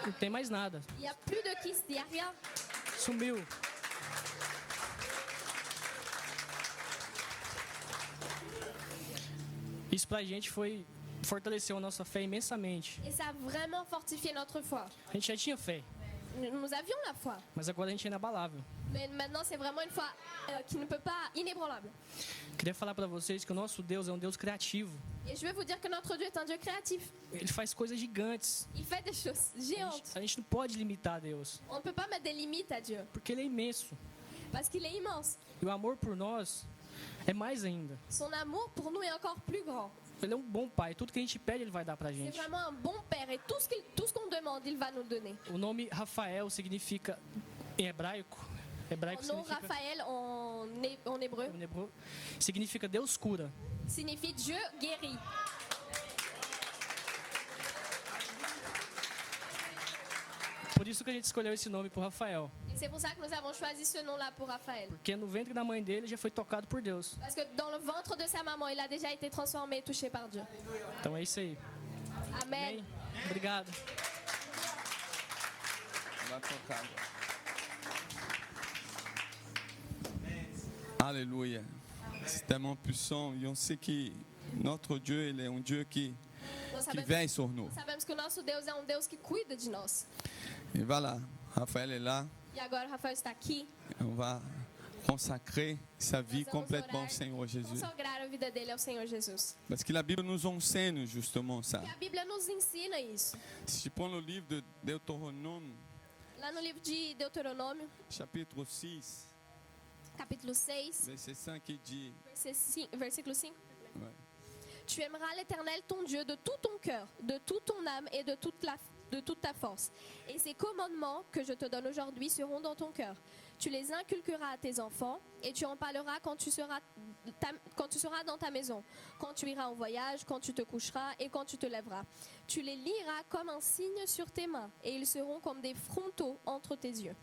E: Não tem mais nada.
B: Il n'y a plus de kyste, il n'y a rien.
E: Sumiu. Isso pra gente fortaleceu a nossa fé imensamente.
B: Et ça a vraiment fortifié notre foi.
E: A gente já tinha fé,
B: Nous avions la foi.
E: mas agora a gente é inabalável.
B: Mais maintenant, c'est vraiment une foi qui ne peut pas, inébranlable.
E: Queria falar pra vocês que o nosso Deus é um Deus criativo.
B: Et je vais vous dire que notre Dieu est un Dieu créatif.
E: Ele faz coisas gigantes.
B: Il fait des choses géantes.
E: A gente não pode limitar Deus,
B: On ne peut pas mettre des limites à Dieu,
E: porque Ele é imenso.
B: parce qu'il est immense.
E: E o amor por nós é mais ainda.
B: Son amour pour nous est encore plus grand.
E: Ele é um bom pai. Tudo que a gente pede, Ele vai dar pra
B: C'est
E: gente.
B: vraiment un bon père et tout ce qu'on demande, il va nous le donner.
E: O nome Rafael significa, em hebraico,
B: Mon nom
E: significa,
B: Raphaël en hébreu
E: em hebreu, significa Deus cura.
B: signifie Dieu guérit.
E: Por isso que a gente escolheu esse nome pro Rafael.
B: Et c'est pour ça que nous avons choisi ce nom-là pour Raphaël.
E: Porque no ventre da mãe dele já foi tocado por Deus.
B: Parce que dans le ventre de sa maman, il a déjà été transformé et touché par Dieu.
E: Então é isso aí.
B: Amen.
E: Amém? Obrigado.
D: Vai tocar. Alléluia. C'est tellement puissant. Et on sait que notre Dieu, il est un Dieu qui
B: Nós sabemos,
D: veille sur nous.
B: sabemos que o nosso Deus é um Deus que cuida de nós.
D: Et voilà, Raphaël est là.
B: E agora o Rafael está aqui.
D: On va consacrer sa vie
B: Nós vamos
D: complètement au
B: orar,
D: Seigneur Jésus.
B: consagrar a vida dele ao Senhor Jesus.
D: Parce que la Bible nous enseigne justement ça.
B: E a Bíblia nos ensina isso.
D: Si tu prends le livre de Deutéronome,
B: Lá no livro de Deuteronômio,
D: chapitre 6,
B: capítulo 6,
D: verset 5, il dit,
B: versículo 5.
D: ouais,
B: Tu aimeras l'Éternel ton Dieu de tout ton cœur, de toute ton âme et de toute ta force. Et ces commandements que je te donne aujourd'hui seront dans ton cœur. Tu les inculqueras à tes enfants et tu en parleras quand tu seras dans ta maison, quand tu iras en voyage, quand tu te coucheras et quand tu te lèveras. Tu les liras comme un signe sur tes mains et ils seront comme des frontaux entre tes yeux.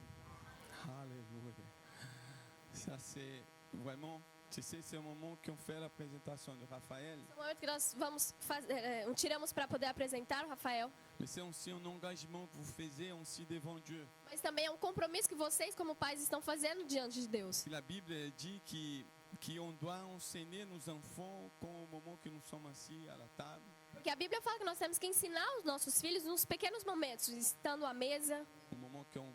D: Alléluia. Ça c'est vraiment, tu sais, c'est au moment qu'on fait la présentation de Raphaël,
B: No momento que nós tiramos para poder apresentar o Rafael,
D: mais c'est aussi un engagement que vous faisiez aussi devant Dieu.
B: mas também é um compromisso que vocês como pais estão fazendo diante de Deus.
D: La Bible dit qu'on doit enseigner nos enfants au moment que nous sommes assis à la table,
B: Porque a Bíblia fala que nós temos que ensinar os nossos filhos nos pequenos momentos, estando à mesa,
D: au moment qu'on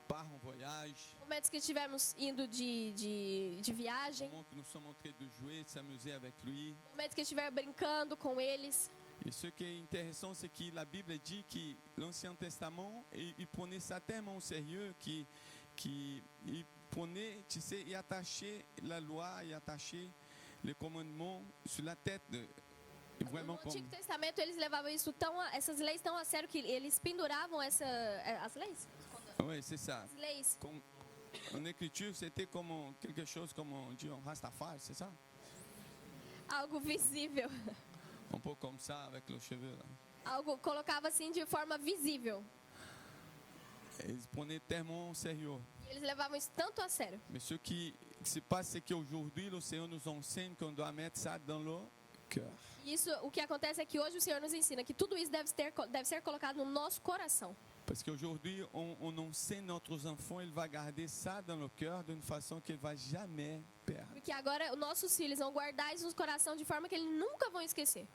D: part en voyage,
B: momentos que estivermos indo de
D: au
B: viagem,
D: moment que nous sommes en train de jouer, de s'amuser avec lui.
B: momentos que estiver brincando com eles.
D: Et ce qui est intéressant, c'est que la Bible dit que l'Ancien Testament, il prenait ça tellement au sérieux qu'il prenait, tu sais, il attachait la loi, il attachait les commandements sur la tête, vraiment
B: No
D: comme...
B: Antigo Testamento eles levavam essas leis tão a sério que eles penduravam as leis.
D: Oui, c'est ça.
B: As leis.
D: En écriture, c'était comme quelque chose comme on dit en Rastafari, c'est ça?
B: Algo visível.
D: Un peu comme ça avec les cheveux. Là.
B: Algo colocava assim de forma visível.
D: Et ils prenaient tellement au sérieux.
B: E eles levavam isso tanto a sério.
D: Mais ce qui se passe, c'est qu'aujourd'hui, le Seigneur nous enseigne qu'on doit mettre ça dans le cœur.
B: E isso, o que acontece é que hoje o Senhor nos ensina que tudo isso deve ser colocado no nosso coração.
D: Parce qu'aujourd'hui, on enseigne nos enfants, ils vont garder ça dans le cœur d'une façon qu'ils ne vont jamais perdre.
B: Porque agora os nossos filhos vão guardar isso no coração de forma que eles nunca vão esquecer.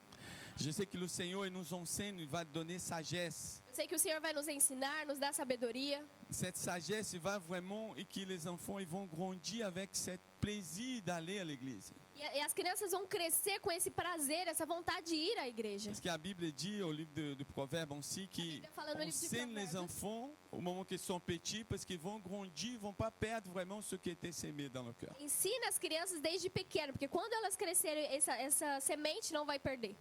D: Je sais que le Seigneur il nous enseigne, il va donner sagesse.
B: Eu sei que o Senhor vai nos ensinar, nos dar sabedoria.
D: Cette sagesse il va vraiment et que les enfants ils vont grandir avec ce plaisir d'aller à l'église.
B: E as crianças vão crescer com esse prazer, essa vontade de ir à igreja.
D: Parce que la Bible dit au livre de Proverbes aussi
B: Bíblia fala no
D: qu'on
B: livre de
D: enseigne les
B: Provérbios.
D: enfants au moment qu'ils sont petits parce qu'ils vont grandir, ils ne vont pas perdre vraiment ce qui était semé dans leur cœur.
B: Ensina as crianças desde pequeno, porque quando elas crescerem, essa semente não vai perder.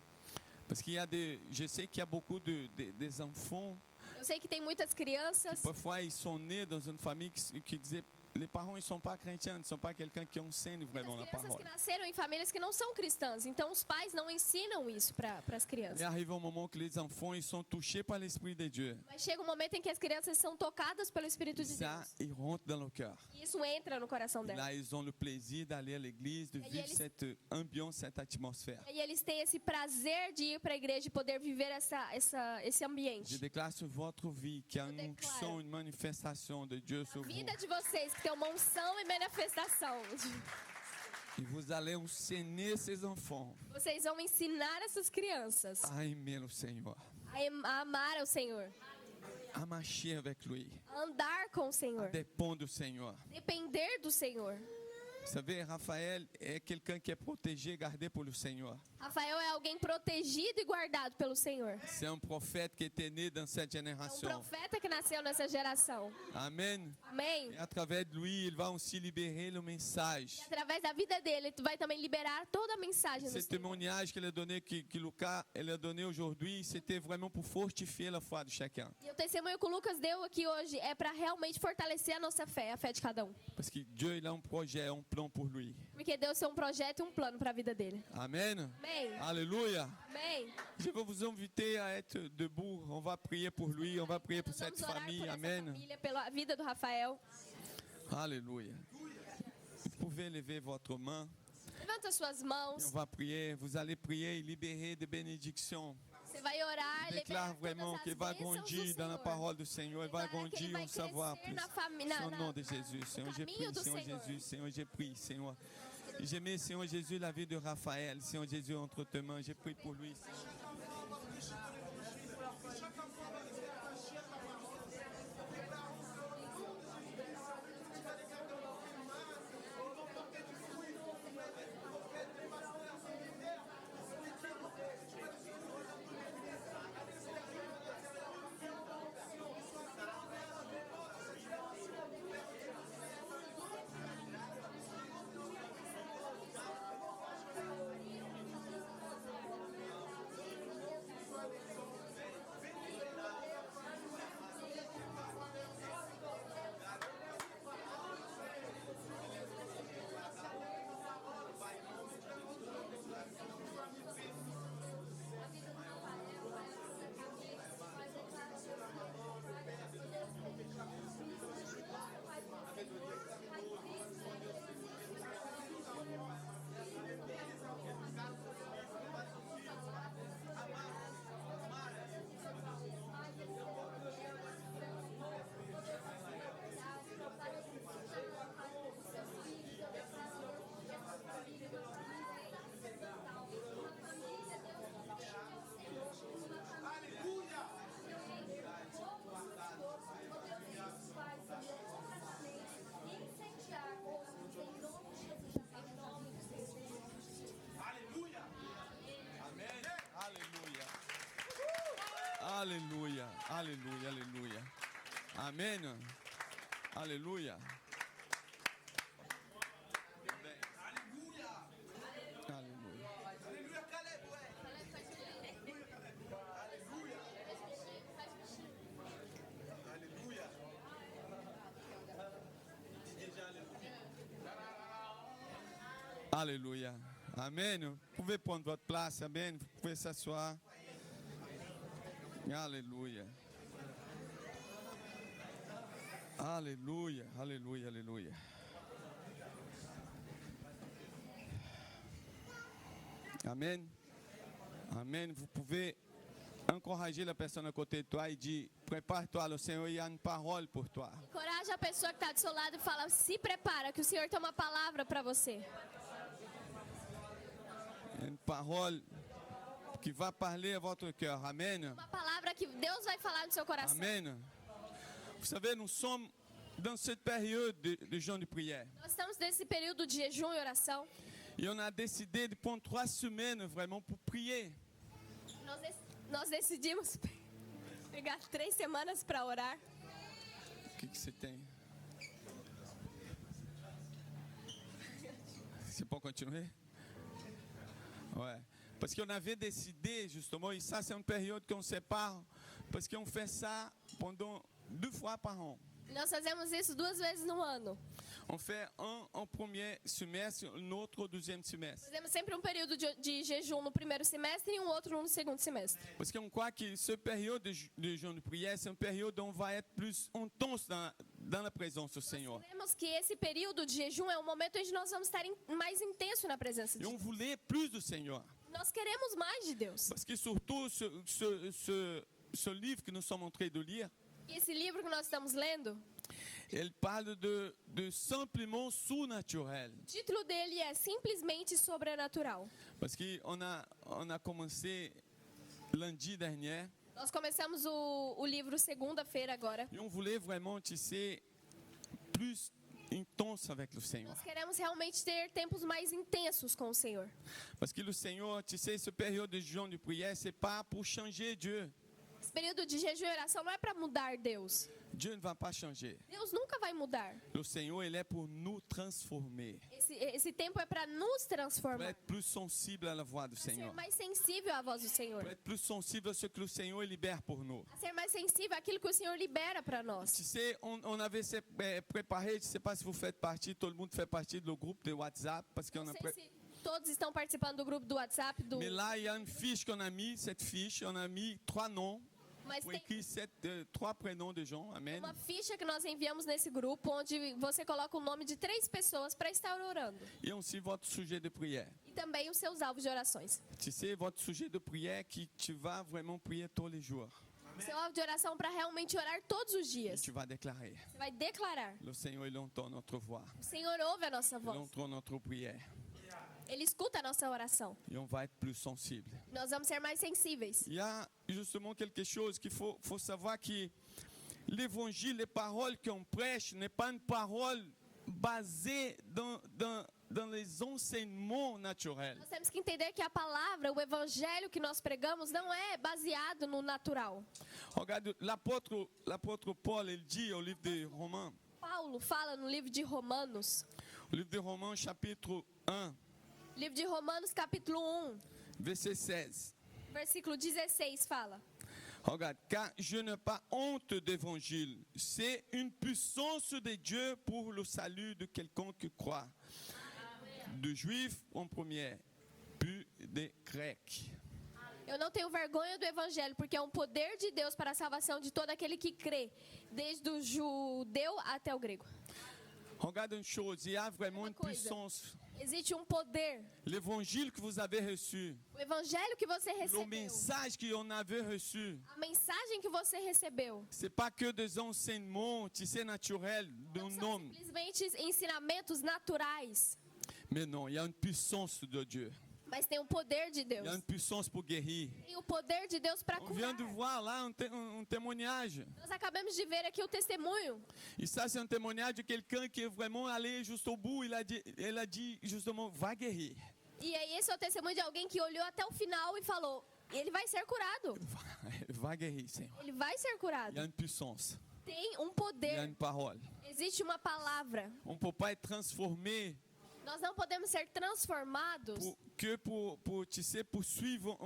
D: Parce qu'il y a je sais qu'il y a beaucoup des enfants
B: Eu sei que tem muitas crianças
D: parfois ils sont nés dans une famille qui disait les parents ils sont pas chrétiens, ils ne sont pas quelqu'un qui enseigne vraiment la
B: Muitas crianças
D: parole.
B: que nasceram em famílias que não são cristãs. Então os pais não ensinam isso para as
D: Et
B: crianças.
D: arrive un moment que les enfants ils sont touchés par l'Esprit de Dieu.
B: Mas chega um momento em que as crianças são tocadas pelo Espírito de
D: Ça,
B: Deus.
D: ils rentrent dans leur cœur.
B: E isso entra no coração
D: Et
B: delas.
D: là, ils ont le plaisir d'aller à l'église, de
B: Et
D: vivre
B: eles-
D: cette ambiance, cette atmosphère.
B: E eles têm esse prazer de ir para a igreja e poder viver esse
D: Je
B: ambiente.
D: déclare sur votre vie qu'il y a
B: Je
D: une
B: déclare.
D: onction, une manifestation de Dieu sur
B: A
D: vous.
B: vida de vocês que tem uma unção e manifestação.
D: Et vous allez enseigner ces enfants
B: Vocês vão ensinar essas crianças
D: à aimer le Seigneur,
B: a amar ao Senhor,
D: à marcher avec lui,
B: a andar com o
D: à
B: Senhor,
D: dépendre du Seigneur.
B: depender do Senhor.
D: Vous savez, Raphaël est quelqu'un qui est protégé, gardé pour le Seigneur.
B: Rafael é alguém protegido e guardado pelo Senhor.
D: C'est un prophète qui était né dans cette
B: É um
D: génération.
B: profeta que nasceu nessa geração.
D: Amen.
B: Amém?
D: Et à travers de lui, il va aussi libérer le message.
B: Através da vida dele, tu vai também liberar toda a mensagem do
D: Ce
B: Senhor.
D: témoignage qu'il a donné, que Lucas elle a donné aujourd'hui, c'était vraiment pour fortifier la foi de chacun.
B: E o testemunho que o Lucas deu aqui hoje é para realmente fortalecer a nossa fé, a fé de cada um.
D: Parce que Dieu, il a un projet, un plan pour lui.
B: Porque Deus tem um projeto e um plano para a vida dele.
D: Amen.
B: Amém?
D: Alléluia.
B: Amém?
D: Je vais vous inviter à être debout. On va prier pour lui, on va prier pour
B: Nós
D: cette
B: vamos orar
D: famille.
B: por essa
D: Amen.
B: família, pela vida do Rafael.
D: Alléluia. Vous pouvez lever votre main
B: Levanta suas
D: et
B: mãos.
D: on va prier. Vous allez prier et libérer des bénédictions.
B: Você vai orar,
D: Déclare
B: liberar
D: vraiment
B: todas
D: qu'il
B: as
D: va
B: bênçãos do
D: grandir dans la
B: Senhor.
D: parole du Seigneur. Il va
B: Declara que ele
D: grandir
B: vai
D: en savoir
B: crescer
D: plus.
B: na família,
D: Au nom de Jésus,
B: no
D: Seigneur, j'ai
B: caminho
D: pris,
B: do
D: Seigneur
B: Senhor.
D: Jésus, Seigneur, j'ai pris, Seigneur. J'ai mis, Seigneur Jésus, la vie de Raphaël, Seigneur Jésus, entre tes mains. J'ai pris pour lui, Seigneur. Alléluia. Alléluia. Alléluia. Amen. Alléluia. Alléluia. Alléluia. Amen. Vous pouvez prendre votre place. Amen. Vous pouvez s'asseoir. Alléluia. Alléluia. Alléluia. Alléluia. Amen. Amen. Vous pouvez encourager la personne à côté de toi et dire, prépare-toi, le Seigneur, il y a une parole pour toi.
B: Encoraja a pessoa que está do seu lado e fala: se prepara, que o Senhor tem uma palavra para você.
D: Une parole qui va parler à votre cœur. Amen.
B: Uma palavra que Deus vai falar no seu coração.
D: Amen. Vous savez, nous sommes dans cette période de jeûne de prière.
B: Nós estamos nesse período de jejum e oração.
D: Et on a décidé de prendre 3 semaines vraiment pour prier.
B: Nós decidimos pegar 3 semanas para orar.
D: O que você tem? C'est pour continuer? Ouais. Parce qu'on avait décidé justement, et ça c'est une période qu'on sépare, parce qu'on fait ça pendant 2 fois par an.
B: Nós fazemos isso 2 vezes no ano.
D: On fait un en premier semestre, un autre au deuxième semestre.
B: Fazemos sempre um período de jejum no primeiro semestre e um outro no segundo semestre.
D: Parce qu'on croit que ce période de jeûne de prière, c'est une période où on va être plus intense dans la présence du Seigneur.
B: Sabemos que esse período de jejum é um momento onde nós vamos estar mais intenso na presença de
D: Et on
B: Deus.
D: voulait plus du Seigneur.
B: Nós queremos mais de Deus.
D: Parce que surtout ce livre que nous sommes en train de lire,
B: E esse livro que nós estamos lendo,
D: elle parle de simplement surnaturel.
B: o título dele é simplesmente sobrenatural.
D: Parce qu'on a commencé lundi dernier,
B: Nós começamos o livro segunda-feira agora.
D: et on voulait vraiment, tu sais, plus intense avec le Seigneur.
B: Nós queremos realmente ter tempos mais intensos com o Senhor.
D: Parce que le Seigneur, tu sais, ce période de jeûne de prière, c'est pas pour changer Dieu.
B: Esse período de jejum e oração não é para mudar Deus.
D: Dieu ne va pas changer.
B: Deus nunca vai mudar.
D: Le Seigneur, il est pour nous transformer,
B: Esse tempo é para nos
D: pour
B: transformar.
D: être plus sensible à la voix du
B: Ser
D: Seigneur,
B: mais sensível à voz do Senhor.
D: pour être plus sensible à ce que le Seigneur libère pour nous.
B: A ser mais sensível àquilo que o Senhor libera para nós.
D: Tu sais, on avait préparé, je ne sais pas si vous faites partie, tout le monde fait partie du groupe de WhatsApp, parce qu'on
B: Não
D: a
B: sei se todos estão participando do grupo do WhatsApp,
D: Mais là, il y a une fiche qu'on a mis, cette fiche, on a mis 3 noms,
B: mas
D: on
B: tem
D: écrit 3 prénoms de gens, amen.
B: uma ficha que nós enviamos nesse grupo, onde você coloca o nome de 3 pessoas para estar orando.
D: Et aussi votre sujet de prière.
B: E também os seus alvos de orações.
D: Tu sais, votre sujet de prière que tu vas vraiment prier tous les jours.
B: Seu alvo de oração para realmente orar todos os
D: Et
B: dias.
D: tu vas déclarer.
B: Você vai declarar.
D: Le Seigneur, il entend notre voix.
B: O Senhor ouve a nossa
D: Il
B: voz.
D: entend notre prière.
B: Ele escuta a nossa oração.
D: Et on va être plus sensible.
B: Nós vamos ser mais sensíveis.
D: Il y a justement quelque chose qu'il faut savoir que l'évangile, les paroles qu'on prêche, n'est pas une parole basée dans les enseignements naturels.
B: Nós temos que entender que a palavra, o evangelho que nós pregamos, não é baseado no natural.
D: Regarde, l'apôtre Paul, il dit au livre de Romains,
B: Paulo fala no livro de Romanos,
D: au livre de Romains chapitre 1,
B: livro de Romanos capítulo 1,
D: verset 16.
B: versículo 16 fala:
D: Regarde, car je n'ai pas honte d'évangile. C'est une puissance de Dieu pour le salut de quelqu'un qui croit. De juifs en premier, puis des grecs.
B: Eu não tenho vergonha do evangelho, porque é um poder de Deus para a salvação de todo aquele que crê, desde o judeu até o grego.
D: Regarde une chose, il y a vraiment
B: Uma
D: une
B: coisa.
D: puissance.
B: Existe um poder.
D: L'évangile que vous avez reçu,
B: O evangelho que você
D: le
B: recebeu,
D: message qu'on avait reçu,
B: a mensagem que você recebeu,
D: c'est pas que des enseignements, tu sais, naturels
B: não
D: d'un
B: são
D: homme.
B: simplesmente ensinamentos naturais,
D: Mais non, il y a une puissance de Dieu.
B: mas tem um poder de
D: Il y a
B: Deus.
D: une puissance pour guérir.
B: Tem o poder de Deus para
D: On vient
B: curar.
D: de voir là un témoignage.
B: Nós acabamos de ver aqui o testemunho.
D: Et ça, c'est un témoignage de quelqu'un qui est vraiment allé jusqu'au bout. Il a dit justement, va guérir.
B: E aí esse é o testemunho de alguém que olhou até o final e falou: ele vai ser curado.
D: Va guérir, Seigneur.
B: Ele vai ser
D: Il y a
B: curado.
D: une puissance.
B: Tem um
D: Il y a
B: poder.
D: une parole.
B: Existe uma palavra.
D: On ne peut pas être transformé
B: Nós não podemos ser transformados
D: tu sais, pour suivre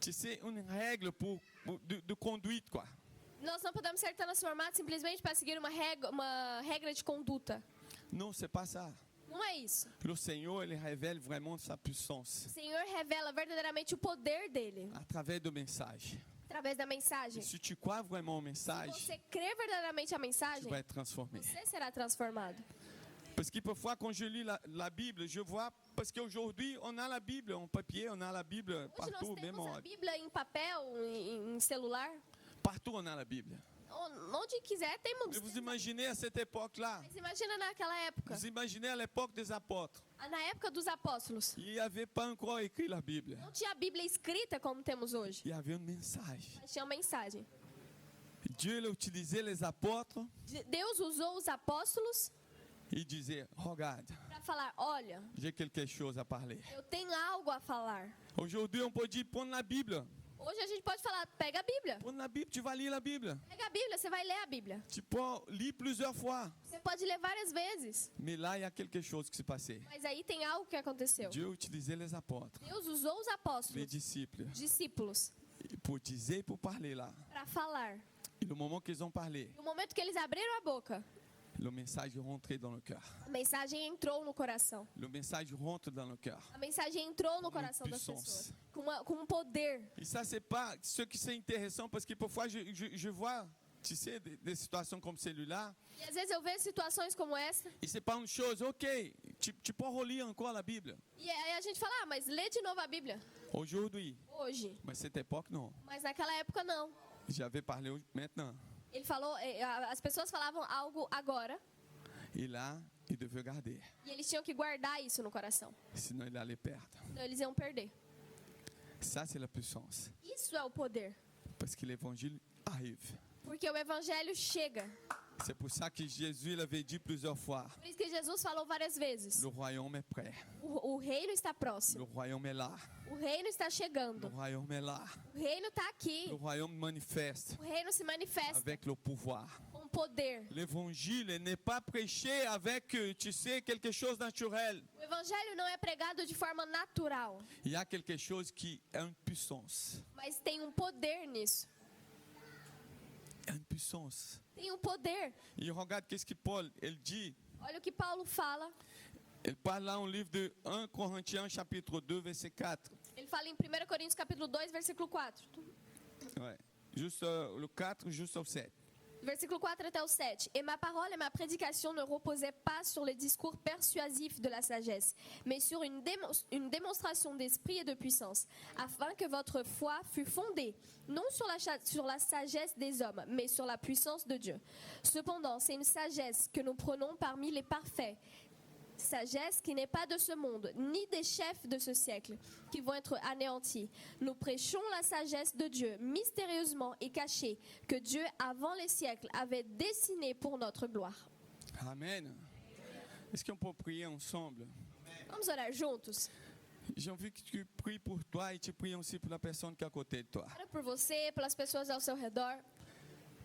D: tu sais, une règle de conduite, quoi.
B: Nós não podemos ser transformados simplesmente para seguir uma regra de conduta.
D: Non, c'est pas ça.
B: Não é isso.
D: Le Seigneur, il révèle vraiment sa puissance
B: O Senhor revela verdadeiramente o poder dele
D: à travers de messages.
B: através da mensagem.
D: Et si tu crois vraiment au message,
B: Você crê verdadeiramente a
D: tu
B: mensagem,
D: vas être transformé.
B: você será transformado.
D: Parce que parfois, quand je lis la Bible, je vois, parce qu'aujourd'hui, on a la Bible en papier, on a la Bible
B: Hoje nós
D: partout, même
B: temos a Bíblia em papel, em celular.
D: partout on a la Bible.
B: Onde quiser temos.
D: Mais vous imaginez à cette époque-là,
B: Mas imagina naquela época,
D: vous imaginez à l'époque des apôtres,
B: na época dos apóstolos.
D: il n'y avait pas encore écrit la Bible.
B: Não tinha a Bíblia escrita como temos hoje.
D: Il y avait un message.
B: Mas tinha uma mensagem.
D: Dieu a utilisé les apôtres.
B: Deus usou os apóstolos
D: Il disait, regarde,
B: para falar: olha,
D: j'ai quelque chose à parler.
B: eu tenho algo a falar.
D: Aujourd'hui, on peut dire, prends la Bible.
B: Hoje a gente pode falar: pega a Bíblia.
D: Prends la Bible, tu vas lire la Bible.
B: Pega a Bíblia, você vai ler a Bíblia.
D: Tu peux lire plusieurs fois.
B: Você pode ler várias vezes.
D: Mais là, il y a quelque chose qui s'est passé.
B: Mas aí tem algo que aconteceu.
D: Dieu utilisait les apôtres,
B: Deus usou os
D: les
B: apóstolos,
D: disciples,
B: discípulos,
D: pour dizer, pour parler là.
B: para falar.
D: Et le moment qu'ils ont parlé,
B: No momento que eles abriram a boca,
D: le message est rentré dans le cœur.
B: a mensagem entrou no coração.
D: Le message rentre dans le cœur.
B: A mensagem entrou no
D: Com
B: coração das
D: puissance.
B: pessoas. Com um poder.
D: Et ça, c'est pas ce qui c'est intéressant parce que parfois je vois, tu sais, des situations comme celui-là.
B: E às vezes eu vejo situações como essa.
D: Et c'est pas une chose, ok, tu peux relire encore la Bible.
B: E aí a gente fala: ah, mas lê de novo a Bíblia.
D: Aujourd'hui,
B: Hoje.
D: mais cette époque, non.
B: Mas naquela época não.
D: J'avais parlé maintenant.
B: Ele falou, as pessoas falavam algo agora.
D: Et là, il devait garder.
B: E eles tinham que guardar isso no coração.
D: Sinon, il allait perdre.
B: Senão eles iam perder.
D: Ça, c'est la puissance.
B: Isso é o poder.
D: Parce que l'évangile arrive.
B: Porque o evangelho chega.
D: C'est pour ça que Jésus il avait dit plusieurs fois,
B: Por isso que Jesus falou várias vezes.
D: le royaume est prêt.
B: O reino está
D: Le
B: próximo.
D: royaume est là.
B: O reino está
D: Le
B: chegando.
D: royaume est là.
B: O reino está aqui.
D: Le royaume manifeste
B: O reino se manifesta
D: avec le pouvoir.
B: com poder.
D: L'évangile n'est pas prêché avec, tu sais, quelque chose de naturel.
B: O evangelho não é pregado de forma natural.
D: Il y a quelque chose qui a une puissance.
B: Mas tem um poder nisso.
D: Une puissance.
B: Tem um poder.
D: Et regarde qu'est-ce que Paul, il dit.
B: Olha o que Paulo fala.
D: Il parle là au livre de 1 Corinthiens chapitre 2 verset 4.
B: Ele fala em 1 Coríntios capítulo 2, versículo 4.
D: Ouais. Juste le 4 juste au 7.
B: Versículo 4 até o 7. Et ma parole et ma prédication ne reposaient pas sur les discours persuasifs de la sagesse, mais sur une démonstration d'esprit et de puissance, afin que votre foi fût fondée, non sur la sagesse des hommes, mais sur la puissance de Dieu. Cependant, c'est une sagesse que nous prenons parmi les parfaits, sagesse qui n'est pas de ce monde, ni des chefs de ce siècle, qui vont être anéantis. Nous prêchons la sagesse de Dieu, mystérieusement et cachée, que Dieu, avant les siècles, avait dessinée pour notre gloire.
D: Amen. Est-ce qu'on peut prier ensemble?
B: Vamos orar juntos?
D: J'ai envie que tu pries pour toi et tu pries aussi pour la personne qui est à côté de toi.
B: Ora por você, pelas pessoas ao seu redor.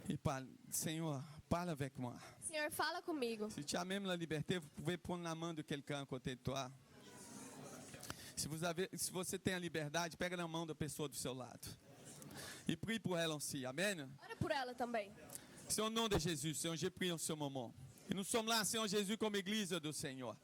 D: Et parle, Seigneur, parle avec moi.
B: Senhor, fala comigo.
D: Si tu as même la liberté, vous pouvez prendre la main de quelqu'un à côté de toi. Se você tem a liberdade, pega na mão da pessoa do seu lado. E prie pour elle aussi. Amen.
B: Ora por ela também.
D: C'est au nom de Jésus, Seigneur, j'ai prié en ce moment. Et nous sommes là, Seigneur Jésus, comme église du Seigneur.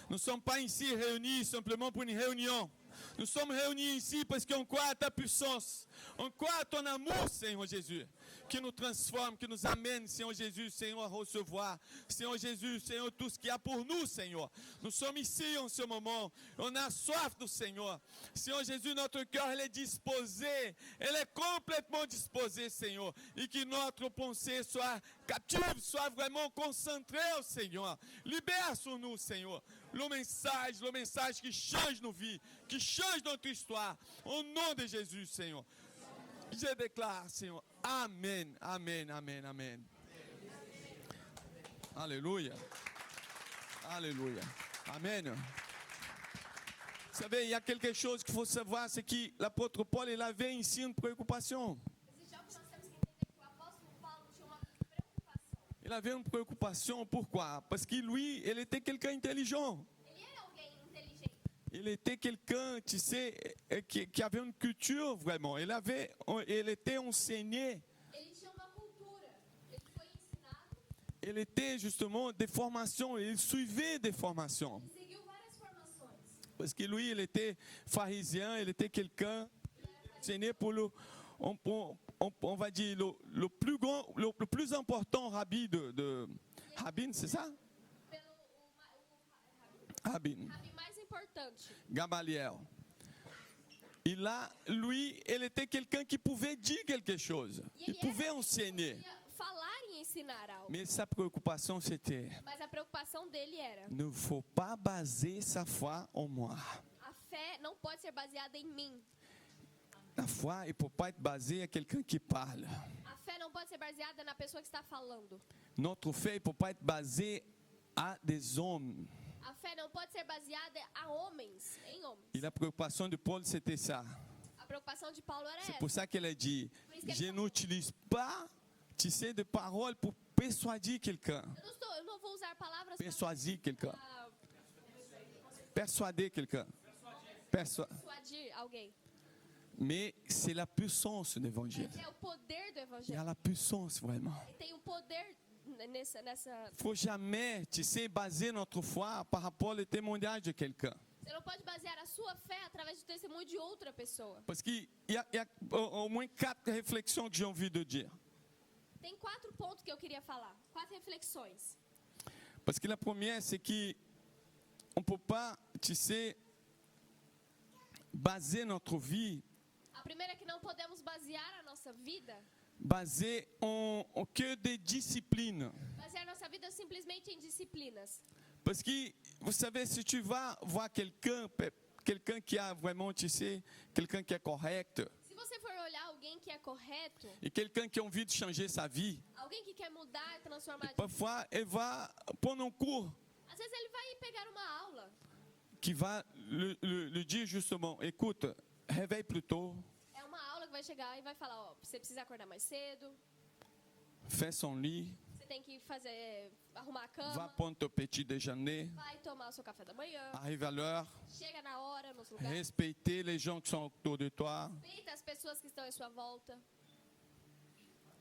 D: Nous ne sommes pas ici réunis simplement pour une réunion. Nous sommes réunis ici parce qu'on croit à ta puissance. On croit à ton amour, Seigneur Jésus, qui nous transforme, qui nous amène, Seigneur Jésus, Seigneur, à recevoir. Seigneur Jésus, Seigneur, tout ce qu'il y a pour nous, Seigneur. Nous sommes ici en ce moment. On a soif du Seigneur. Seigneur Jésus, notre cœur, il est disposé. Elle est complètement disposée, Seigneur. Et que notre pensée soit captive, soit vraiment concentrée au Seigneur. Libère sur nous, Seigneur, le message qui change nos vies, qui change notre histoire. Au nom de Jésus, Seigneur. Je déclare, Seigneur, Amen, Amen, Amen, Amen. Alléluia. Alléluia. Amen. Vous savez, il y a quelque chose qu'il faut savoir, c'est que l'apôtre Paul, il avait ici une préoccupation. Il avait une préoccupation, pourquoi? Parce que lui, il était quelqu'un intelligent. Il était quelqu'un, tu sais, qui avait une culture vraiment. Il était enseigné. Il était justement des formations, il suivait des formations. Parce que lui, il était pharisien, il était quelqu'un enseigné pour on va dire, le plus important rabbi de Rabbin, c'est ça? Rabbin. Gamaliel. Et là, lui, il était quelqu'un qui pouvait dire quelque chose. Il pouvait enseigner. Mais sa préoccupation, c'était:
B: Mas a preocupação dele era:
D: ne faut pas baser sa foi en moi.
B: a fé não pode ser baseada em mim.
D: La foi, il ne peut pas être basée à quelqu'un qui parle.
B: A fé não pode ser baseada na pessoa que está falando.
D: Notre foi, il ne peut pas être basée à des hommes.
B: A fé não pode ser baseada em homens.
D: Et la préoccupation de Paul, c'était ça.
B: A preocupação de Paulo era
D: C'est
B: essa.
D: pour ça qu'elle a dit,
B: Por isso que ele
D: je
B: falou.
D: n'utilise pas, tu sais, de paroles pour persuader quelqu'un.
B: Eu não vou usar palavras
D: Persuader quelqu'un.
B: para
D: Persuader quelqu'un.
B: persuadir alguém.
D: Mais c'est la puissance de l'évangile.
B: É o poder do
D: Il y a
B: evangelho.
D: la puissance vraiment.
B: Ele tem um poder nessa
D: Il faut jamais, tu sais, baser notre foi par rapport au témoignage de quelqu'un.
B: Você não pode basear a sua fé através do testemunho de outra pessoa.
D: Parce qu'il y a au moins 4 réflexions que j'ai envie de dire.
B: Tem 4 pontos que eu queria falar. 4 reflexões.
D: Parce que la première, c'est qu'on ne peut pas, tu sais, baser notre vie,
B: A primeira é que não podemos basear a nossa vida,
D: baser en que des disciplines.
B: basear nossa vida simplesmente em disciplinas.
D: Parce que, vous savez, si tu vas voir quelqu'un qui a vraiment, tu sais, quelqu'un qui est correct,
B: Se você for olhar alguém que é correto,
D: et quelqu'un qui a envie de changer sa vie,
B: alguém que quer mudar, transformar,
D: parfois, elle va prendre un cours
B: às vezes ele vai pegar uma aula
D: qui va le dire justement, écoute, réveille plus tôt,
B: é uma aula que vai chegar e vai falar, ó, você precisa acordar mais cedo,
D: fais son lit,
B: você tem que fazer, arrumar a
D: va
B: cama,
D: prendre ton petit déjeuner,
B: vai tomar o seu café da manhã,
D: arrive à l'heure,
B: chega na hora, nos lugares,
D: respecter les gens qui sont autour de toi,
B: respeita as pessoas que estão em sua volta,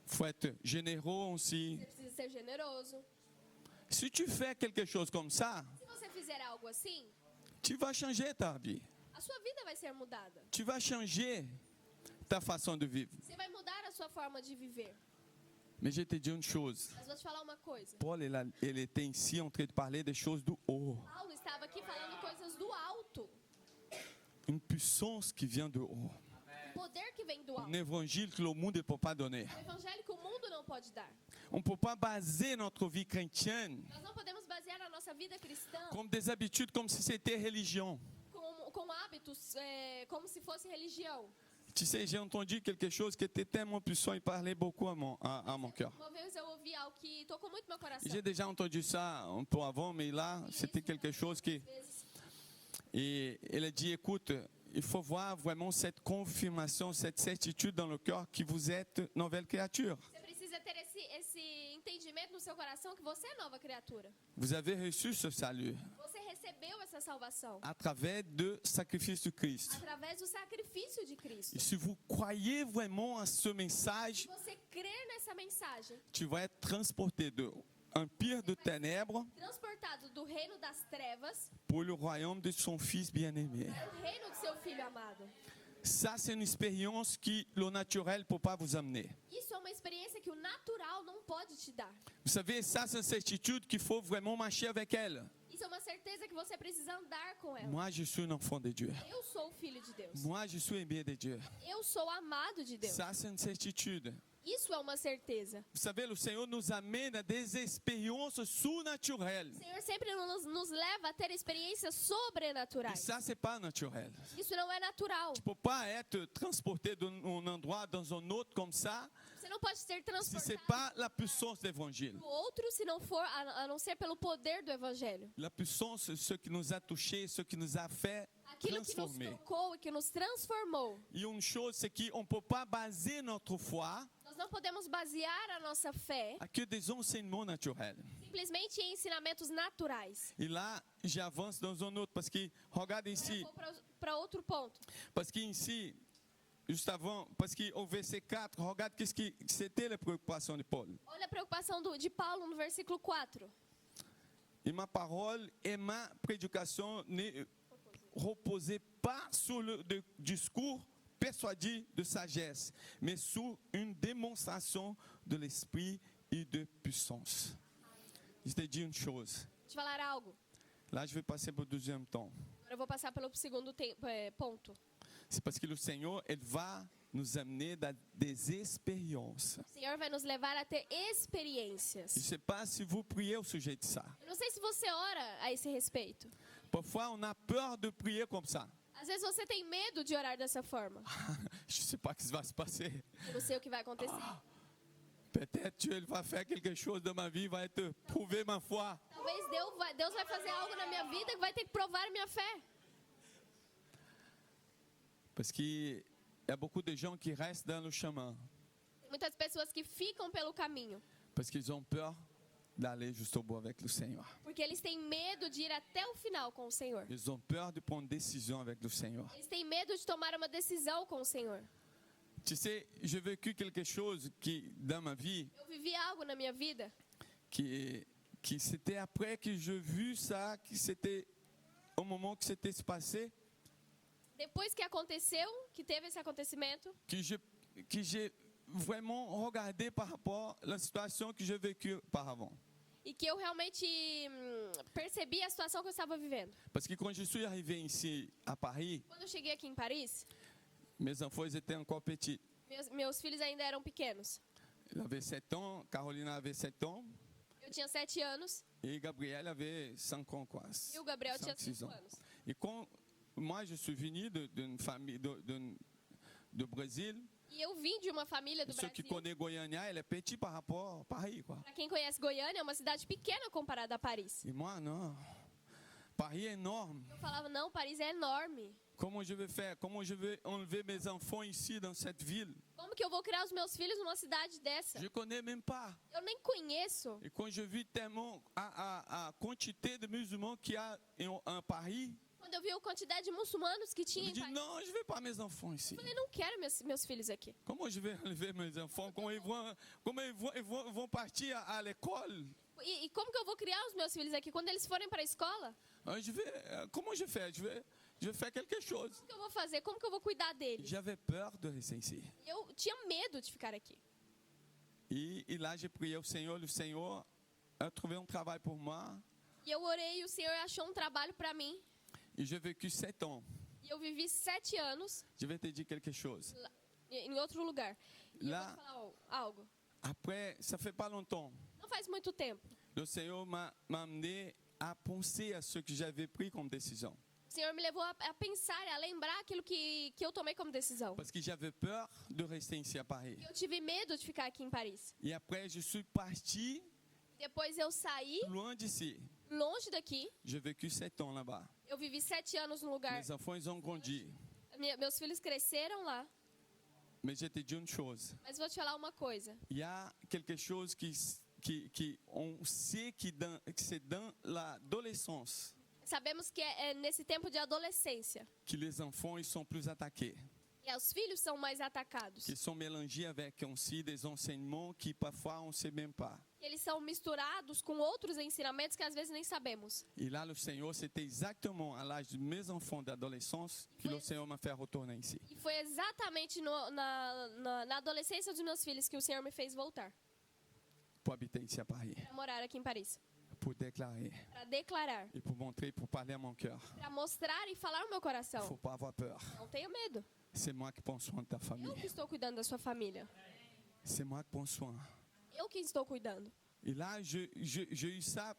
D: faut être généreux aussi.
B: você precisa ser generoso.
D: Si tu fais quelque chose comme ça,
B: Se você fizer algo assim,
D: tu vas changer ta vie.
B: a sua vida vai ser mudada.
D: Tu vas changer ta façon de vivre.
B: Você vai mudar a sua forma de viver.
D: Mais je te dis une chose.
B: Mas vou te falar uma coisa.
D: Paul, il était ici en train de parler des choses du haut.
B: Paulo estava aqui falando coisas do alto.
D: Une puissance qui vient de haut.
B: O poder que vem do
D: Un
B: alto.
D: évangile que le monde ne peut pas donner.
B: O evangelho que o mundo não pode dar.
D: On ne peut pas baser notre vie chrétienne
B: Nós não podemos basear a nossa vida cristã
D: comme des habitudes, comme si c'était religion.
B: com hábitos como se fosse religião.
D: Tu sais, j'ai entendu quelque chose qui était tellement puissant, il parlait beaucoup à mon cœur.
B: Uma vez eu ouvi algo que tocou muito meu coração.
D: J'ai déjà entendu ça un peu avant, mais là, c'était quelque chose qui...
B: Às vezes,
D: Et elle a dit, écoute, il faut voir vraiment cette confirmation, cette certitude dans le cœur que vous êtes nouvelle créature.
B: você precisa ter esse entendimento no seu coração que você é nova criatura.
D: Vous avez reçu ce salut
B: Você recebeu essa salvação
D: à travers le sacrifice de Christ.
B: através do sacrifício de Cristo.
D: Et si vous croyez vraiment à ce message,
B: Se você crer nessa mensagem,
D: tu vas être transporté de empire de ténèbres
B: transportado do reino das trevas
D: pour le royaume de son Fils bien-aimé.
B: para o reino de seu filho amado.
D: Ça, c'est une expérience que le naturel ne peut pas vous amener.
B: Isso é uma experiência que o natural não pode te dar.
D: Vous savez, ça, c'est une certitude qu'il faut vraiment marcher avec elle.
B: Isso é uma certeza que você precisa andar com ela.
D: Moi, je suis un enfant de Dieu.
B: Eu sou o filho de Deus.
D: Moi, je suis aimé de Dieu.
B: Eu sou amado de Deus.
D: Ça, c'est une certitude.
B: Isso é uma certeza.
D: Vous savez, le Seigneur nous amène à des expériences surnaturelles.
B: O Senhor sempre nos leva a ter experiências
D: Et
B: sobrenaturais.
D: ça, c'est pas naturel.
B: Isso não é natural.
D: Tu peux pas être transporté d'un endroit dans un autre comme ça
B: Você não pode ser
D: si
B: transportado
D: c'est pas la puissance de l'évangile.
B: para outro se não for a não ser pelo poder do evangelho.
D: La puissance, c'est ce qui nous a touchés, ce qui nous a fait
B: Aquilo que nos
D: transformer.
B: tocou e que nos transformou.
D: Et une chose, c'est qu'on ne peut pas baser notre foi
B: Nós não podemos basear a nossa fé
D: à que des enseignements naturels.
B: simplesmente em ensinamentos naturais.
D: Et là, j'avance dans un autre parce que, regarde
B: Eu
D: ici,
B: vou para outro ponto.
D: parce qu'ici, juste avant, parce qu'au verset 4, regarde qu'est-ce que c'était la préoccupation de Paul.
B: Olha a preocupação de Paulo no versículo 4.
D: Et ma parole et ma prédication ne reposaient pas sur le discours persuadé de sagesse, mais sur une démonstration de l'esprit et de puissance. Je te dis une chose.
B: Deixa eu falar algo.
D: Là, je vais passer pour le deuxième temps.
B: Agora eu vou passar pelo segundo ponto.
D: C'est parce que le Seigneur, il va nous amener dans des expériences.
B: O Senhor vai nos levar a ter
D: Je ne
B: experiências.
D: sais pas si vous priez au sujet de ça.
B: Eu não sei se você ora a esse respeito.
D: Parfois, on a peur de prier comme ça.
B: Às vezes você tem medo de orar dessa forma.
D: Je ne sais pas ce qui va se passer.
B: Eu não sei o que vai acontecer.
D: Peut-être Dieu va faire quelque chose dans ma vie, va te prouver ma foi.
B: Talvez Deus vai fazer algo na minha vida que vai ter que provar a minha fé.
D: Parce qu'il y a beaucoup de gens qui restent dans le chemin.
B: Muitas pessoas que ficam pelo caminho,
D: Parce qu'ils ont peur d'aller jusqu'au bout avec le Seigneur.
B: porque eles têm medo de ir até o final com o Senhor.
D: Ils ont peur de prendre décision avec le Seigneur.
B: Eles têm medo de tomar uma decisão com o Senhor.
D: Tu sais, j'ai vécu quelque chose qui, dans ma vie,
B: Eu vivi algo na minha vida
D: qui c'était après que j'ai vu ça, que c'était au moment que c'était se passé,
B: depois que aconteceu, que teve esse acontecimento,
D: que j'ai vraiment regardé par rapport à la situation que j'ai vécue auparavant.
B: e que eu realmente percebi a situação que eu estava vivendo.
D: Parce que quand je suis arrivé ici à Paris,
B: Quando eu cheguei aqui em Paris,
D: mes enfants ils étaient encore petits.
B: meus filhos ainda eram pequenos.
D: Il avait 7 ans, Carolina avait 7 ans,
B: Eu tinha 7 anos
D: et Gabriel avait 5 ans, quoi.
B: e o Gabriel tinha
D: 5, 6
B: 5
D: ans.
B: anos.
D: Et quand moi je suis venu d'une famille de Brésil,
B: E eu vim de uma família do
D: ceux qui
B: Brasil.
D: connaissent Goiânia, elle est petit par rapport à Paris, quoi.
B: Para quem conhece Goiânia, é uma cidade pequena comparada a Paris.
D: Et moi, non. Paris est énorme.
B: Eu falava, não, Paris é enorme.
D: Comment je vais faire? Comment je vais enlever mes enfants ici, dans cette ville?
B: Como que eu vou criar os meus filhos numa cidade dessa?
D: Je ne connais même pas.
B: Eu nem conheço.
D: Et quand je vis tellement à quantité de musulmans qu'il y a en Paris,
B: Quando eu vi a quantidade de muçulmanos que
D: je
B: tinha
D: me
B: em
D: dis
B: Paris,
D: non, je ne veux pas mes enfants ici.
B: eu falei, não quero meus filhos aqui.
D: Comment je vais enlever mes enfants? Comment ils vont partir à l'école?
B: E como que eu vou criar os meus filhos aqui? Quando eles forem para a escola,
D: Comment je fais? Je vais faire quelque chose.
B: o que eu vou fazer? Como que eu vou cuidar deles?
D: J'avais peur de rester ici.
B: Eu tinha medo de ficar aqui.
D: Et là, j'ai prié au Seigneur. Le Seigneur a trouvé un travail pour moi.
B: E eu orei e o Senhor achou um trabalho para mim.
D: Et j'ai vécu 7 ans.
B: E eu vivi 7 anos
D: Je vais te dire quelque chose.
B: em outro lugar. E
D: Lá-
B: eu vou te falar algo.
D: Après, ça fait pas longtemps.
B: Não faz muito tempo.
D: Le Seigneur m'a amené à penser à ce que j'avais pris comme décision.
B: O Senhor me levou a pensar, a lembrar aquilo que eu tomei como decisão.
D: Parce que j'avais peur de rester ici à Paris.
B: Eu tive medo de ficar aqui em Paris.
D: Et après, je suis parti
B: Depois eu saí,
D: loin d'ici.
B: longe daqui.
D: J'ai vécu 7 ans là-bas.
B: Eu vivi 7 anos no lugar.
D: Mes enfants, ils ont grandi.
B: Meus filhos cresceram lá.
D: Mais je te dis une chose.
B: Mas vou te falar uma coisa.
D: Il y a quelque chose qui on sait que c'est dans l'adolescence
B: Sabemos que é nesse tempo de adolescência
D: que les enfants ils sont plus attaqués,
B: que os filhos são mais atacados.
D: qu'ils sont mélangés avec aussi des enseignements qui parfois on ne sait même pas.
B: Eles são misturados com outros ensinamentos que às vezes nem sabemos.
D: Et là, le Seigneur, c'était exactement à l'âge de mes enfants d'adolescence que le Seigneur m'a fait retourner ici.
B: E foi exatamente na adolescência dos meus filhos que o Senhor me fez voltar.
D: Pour habiter ici à Paris,
B: Para morar aqui em Paris.
D: pour déclarer
B: Para declarar.
D: et pour montrer, pour parler à mon cœur.
B: Para mostrar e falar o meu
D: Il ne
B: coração.
D: faut pas avoir peur.
B: Não tenha medo.
D: C'est moi qui prends soin de ta
B: Eu que
D: famille.
B: estou cuidando da sua família.
D: C'est moi qui prends soin.
B: Eu que estou cuidando.
D: Et là, j'ai eu ça.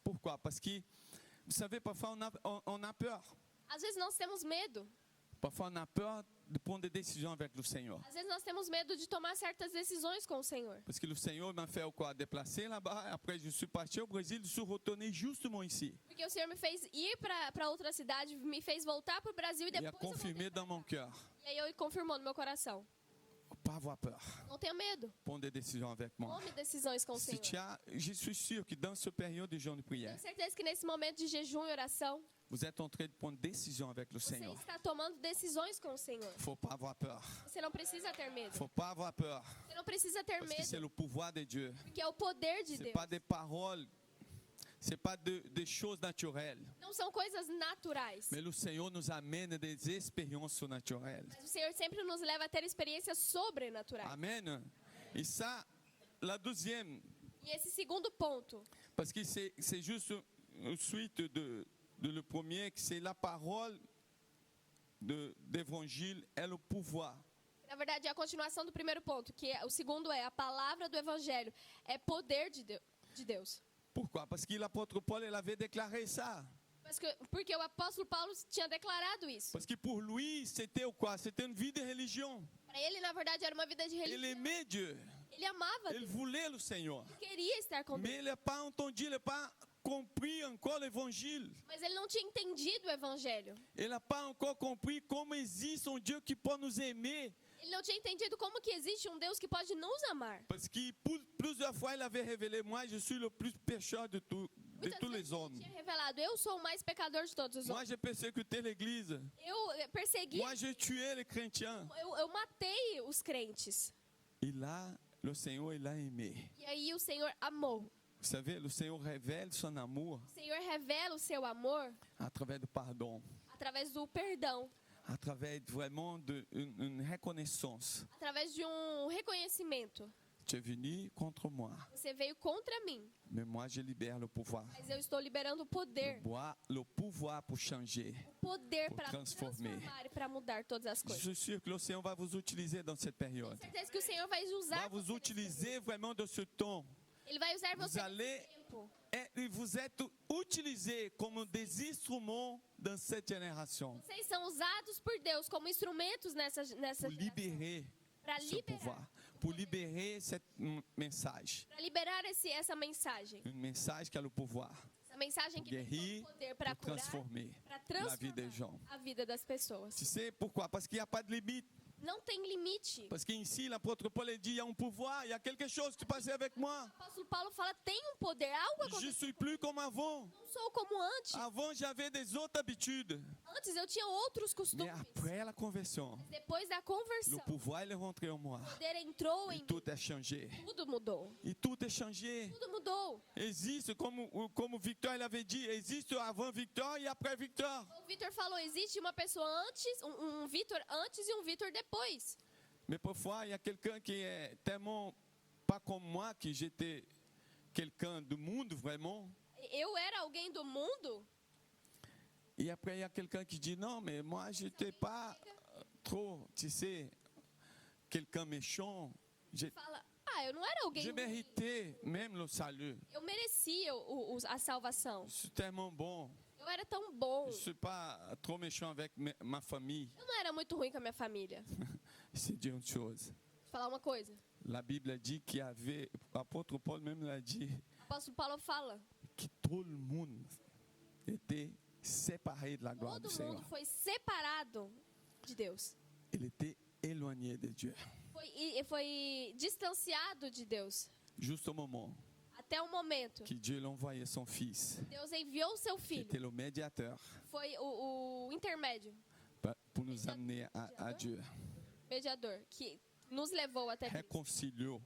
D: Pourquoi? Parce que, vous savez, parfois on a peur.
B: Às vezes nós temos medo.
D: Parfois on a peur de prendre des décisions avec le Seigneur.
B: Às vezes nós temos medo de tomar certas decisões com o Senhor.
D: Parce que le Seigneur m'a fait quoi? Déplacer là-bas. Après, je suis parti au Brésil, je suis retourné justement ici.
B: Porque o Senhor me fez ir para outra cidade, me fez voltar para o Brasil e
D: Il a
B: depois eu
D: confirmé
B: voltei pra
D: dans mon cœur.
B: cá. E aí ele confirmou no meu coração.
D: Pas avoir peur.
B: Não tenha medo.
D: Prendre des décisions avec moi.
B: Tome decisões com o
D: Si
B: Senhor.
D: tu as, je suis sûr que dans ce période de jeûne de prière,
B: Tenho certeza que nesse momento de jejum e oração,
D: vous êtes en train de prendre décision avec le
B: você
D: Seigneur.
B: está tomando decisões com o Senhor.
D: Faut pas avoir peur.
B: Você não precisa ter medo.
D: Faut pas avoir peur.
B: Você não precisa ter
D: Parce que c'est
B: medo,
D: le pouvoir de Dieu.
B: porque é o poder de
D: C'est
B: Deus.
D: pas des paroles. C'est pas des choses naturelles.
B: Não são coisas naturais.
D: Mais le Seigneur nous amène des expériences surnaturelles.
B: Mas o Senhor sempre nos leva a ter experiências sobrenaturais.
D: Amen. Et ça, la deuxième,
B: E esse segundo ponto,
D: parce que c'est juste une suite de le premier, que c'est la parole d'évangile et le pouvoir.
B: na verdade, é a continuação do primeiro ponto, que o segundo é a palavra do evangelho, é poder de Deus.
D: Pourquoi? Parce que l'apôtre Paul, il avait déclaré ça.
B: Porque o apóstolo Paulo tinha declarado isso.
D: Parce que pour lui, c'était quoi? C'était une vie de religion.
B: Para ele, na verdade, era uma vida de
D: Il
B: religião.
D: aimait Dieu.
B: Ele amava
D: Il
B: Deus.
D: voulait le Seigneur.
B: Ele queria estar com
D: Mais
B: Deus.
D: il n'a pas entendu, il n'a pas compris encore l'évangile.
B: Mas ele não tinha entendido o evangelho.
D: Il n'a pas encore compris comment existe un Dieu qui peut nous aimer.
B: Ele não tinha entendido como que existe um Deus que pode nos amar.
D: Parce que plusieurs fois, il avait révélé, moi, je suis le plus pécheur de tous
B: Muitas
D: les
B: vezes ele
D: hommes.
B: tinha revelado, eu sou o mais pecador de todos os
D: Moi,
B: homens.
D: j'ai persécuté l'église.
B: Eu persegui,
D: Moi, j'ai tué les chrétiens.
B: eu matei os crentes.
D: Et là, le Seigneur, il a aimé.
B: E aí o Senhor amou.
D: Vous savez, le Seigneur révèle son amour
B: O Senhor revela o seu amor
D: à travers du pardon,
B: através do perdão,
D: à travers vraiment une reconnaissance.
B: através de reconhecimento.
D: Tu es venu contre moi,
B: Você veio contra mim,
D: mais moi, je libère le pouvoir.
B: mas eu estou liberando o poder.
D: Le pouvoir pour changer.
B: O poder
D: Pour
B: para
D: transformer.
B: transformar e para mudar todas as
D: Je
B: coisas.
D: suis sûr que le Seigneur va vous utiliser dans cette période.
B: Certeza que o Senhor vai
D: Va
B: usar
D: vous
B: você.
D: utiliser vraiment de ce temps.
B: Ele vai usar
D: Vous
B: você
D: allez
B: nesse tempo.
D: vous êtes utilisés comme des instruments dans cette génération
B: Vocês são usados por Deus como instrumentos nessa
D: pour
B: geração.
D: libérer
B: Para
D: ce pouvoir, pour libérer cette message.
B: Para liberar essa mensagem.
D: Un message qui a le pouvoir
B: Essa mensagem
D: pour
B: que tem
D: guérir,
B: todo o poder para
D: pour
B: curar,
D: transformer
B: para
D: la vie des gens.
B: transformar a vida das pessoas.
D: Tu sais pourquoi? Parce qu'il n'y a pas de limite.
B: Não tem limite.
D: Parce qu'ici, l'apôtre Paul a dit, il y a un pouvoir, il y a quelque chose qui passe avec moi.
B: O apóstolo Paulo fala, tem um poder, algo
D: Je ne
B: aconteceu.
D: suis plus comme avant.
B: Não sou como antes.
D: Avant, j'avais des autres habitudes.
B: Antes eu tinha outros
D: Mais
B: costumes.
D: après la conversion,
B: Depois da
D: le
B: conversão,
D: pouvoir il est rentré en moi.
B: o poder entrou
D: Et
B: em mim.
D: tout a changé.
B: Tudo mudou.
D: Et tout est changé.
B: Tudo mudou.
D: Existe, comme Victor il avait dit, existe avant Victor et après Victor.
B: O Vitor falou, existe uma pessoa antes, um Vitor antes e um Vitor depois.
D: Mais parfois, il y a quelqu'un qui est tellement pas comme moi, que j'étais quelqu'un du monde vraiment.
B: Eu era alguém do mundo,
D: Et après, il y a quelqu'un qui dit, non, mais moi, je n'étais pas trop, tu sais, quelqu'un méchant.
B: fala, eu não era alguém
D: Je
B: ruim.
D: méritais même le salut.
B: Eu merecia a salvação.
D: Je suis tellement bon.
B: Eu era tão bom.
D: Je ne suis pas trop méchant avec ma famille.
B: Eu não era muito ruim com a minha família.
D: C'est dire une chose.
B: Vou falar uma coisa.
D: La Bible dit qu'il y avait, l'apôtre Paul même l'a dit,
B: O apóstolo Paulo fala,
D: que tout le monde était séparé de la gloire
B: todo
D: du Seigneur.
B: mundo foi separado de Deus.
D: Il était éloigné de Dieu.
B: Foi distanciado de Deus.
D: Juste au moment
B: Até o momento
D: que Dieu l'envoyait son Fils,
B: Deus enviou o seu
D: qui
B: filho.
D: était le médiateur,
B: Foi o intermédio,
D: pour nous amener à Dieu.
B: mediador, que nos levou até Cristo.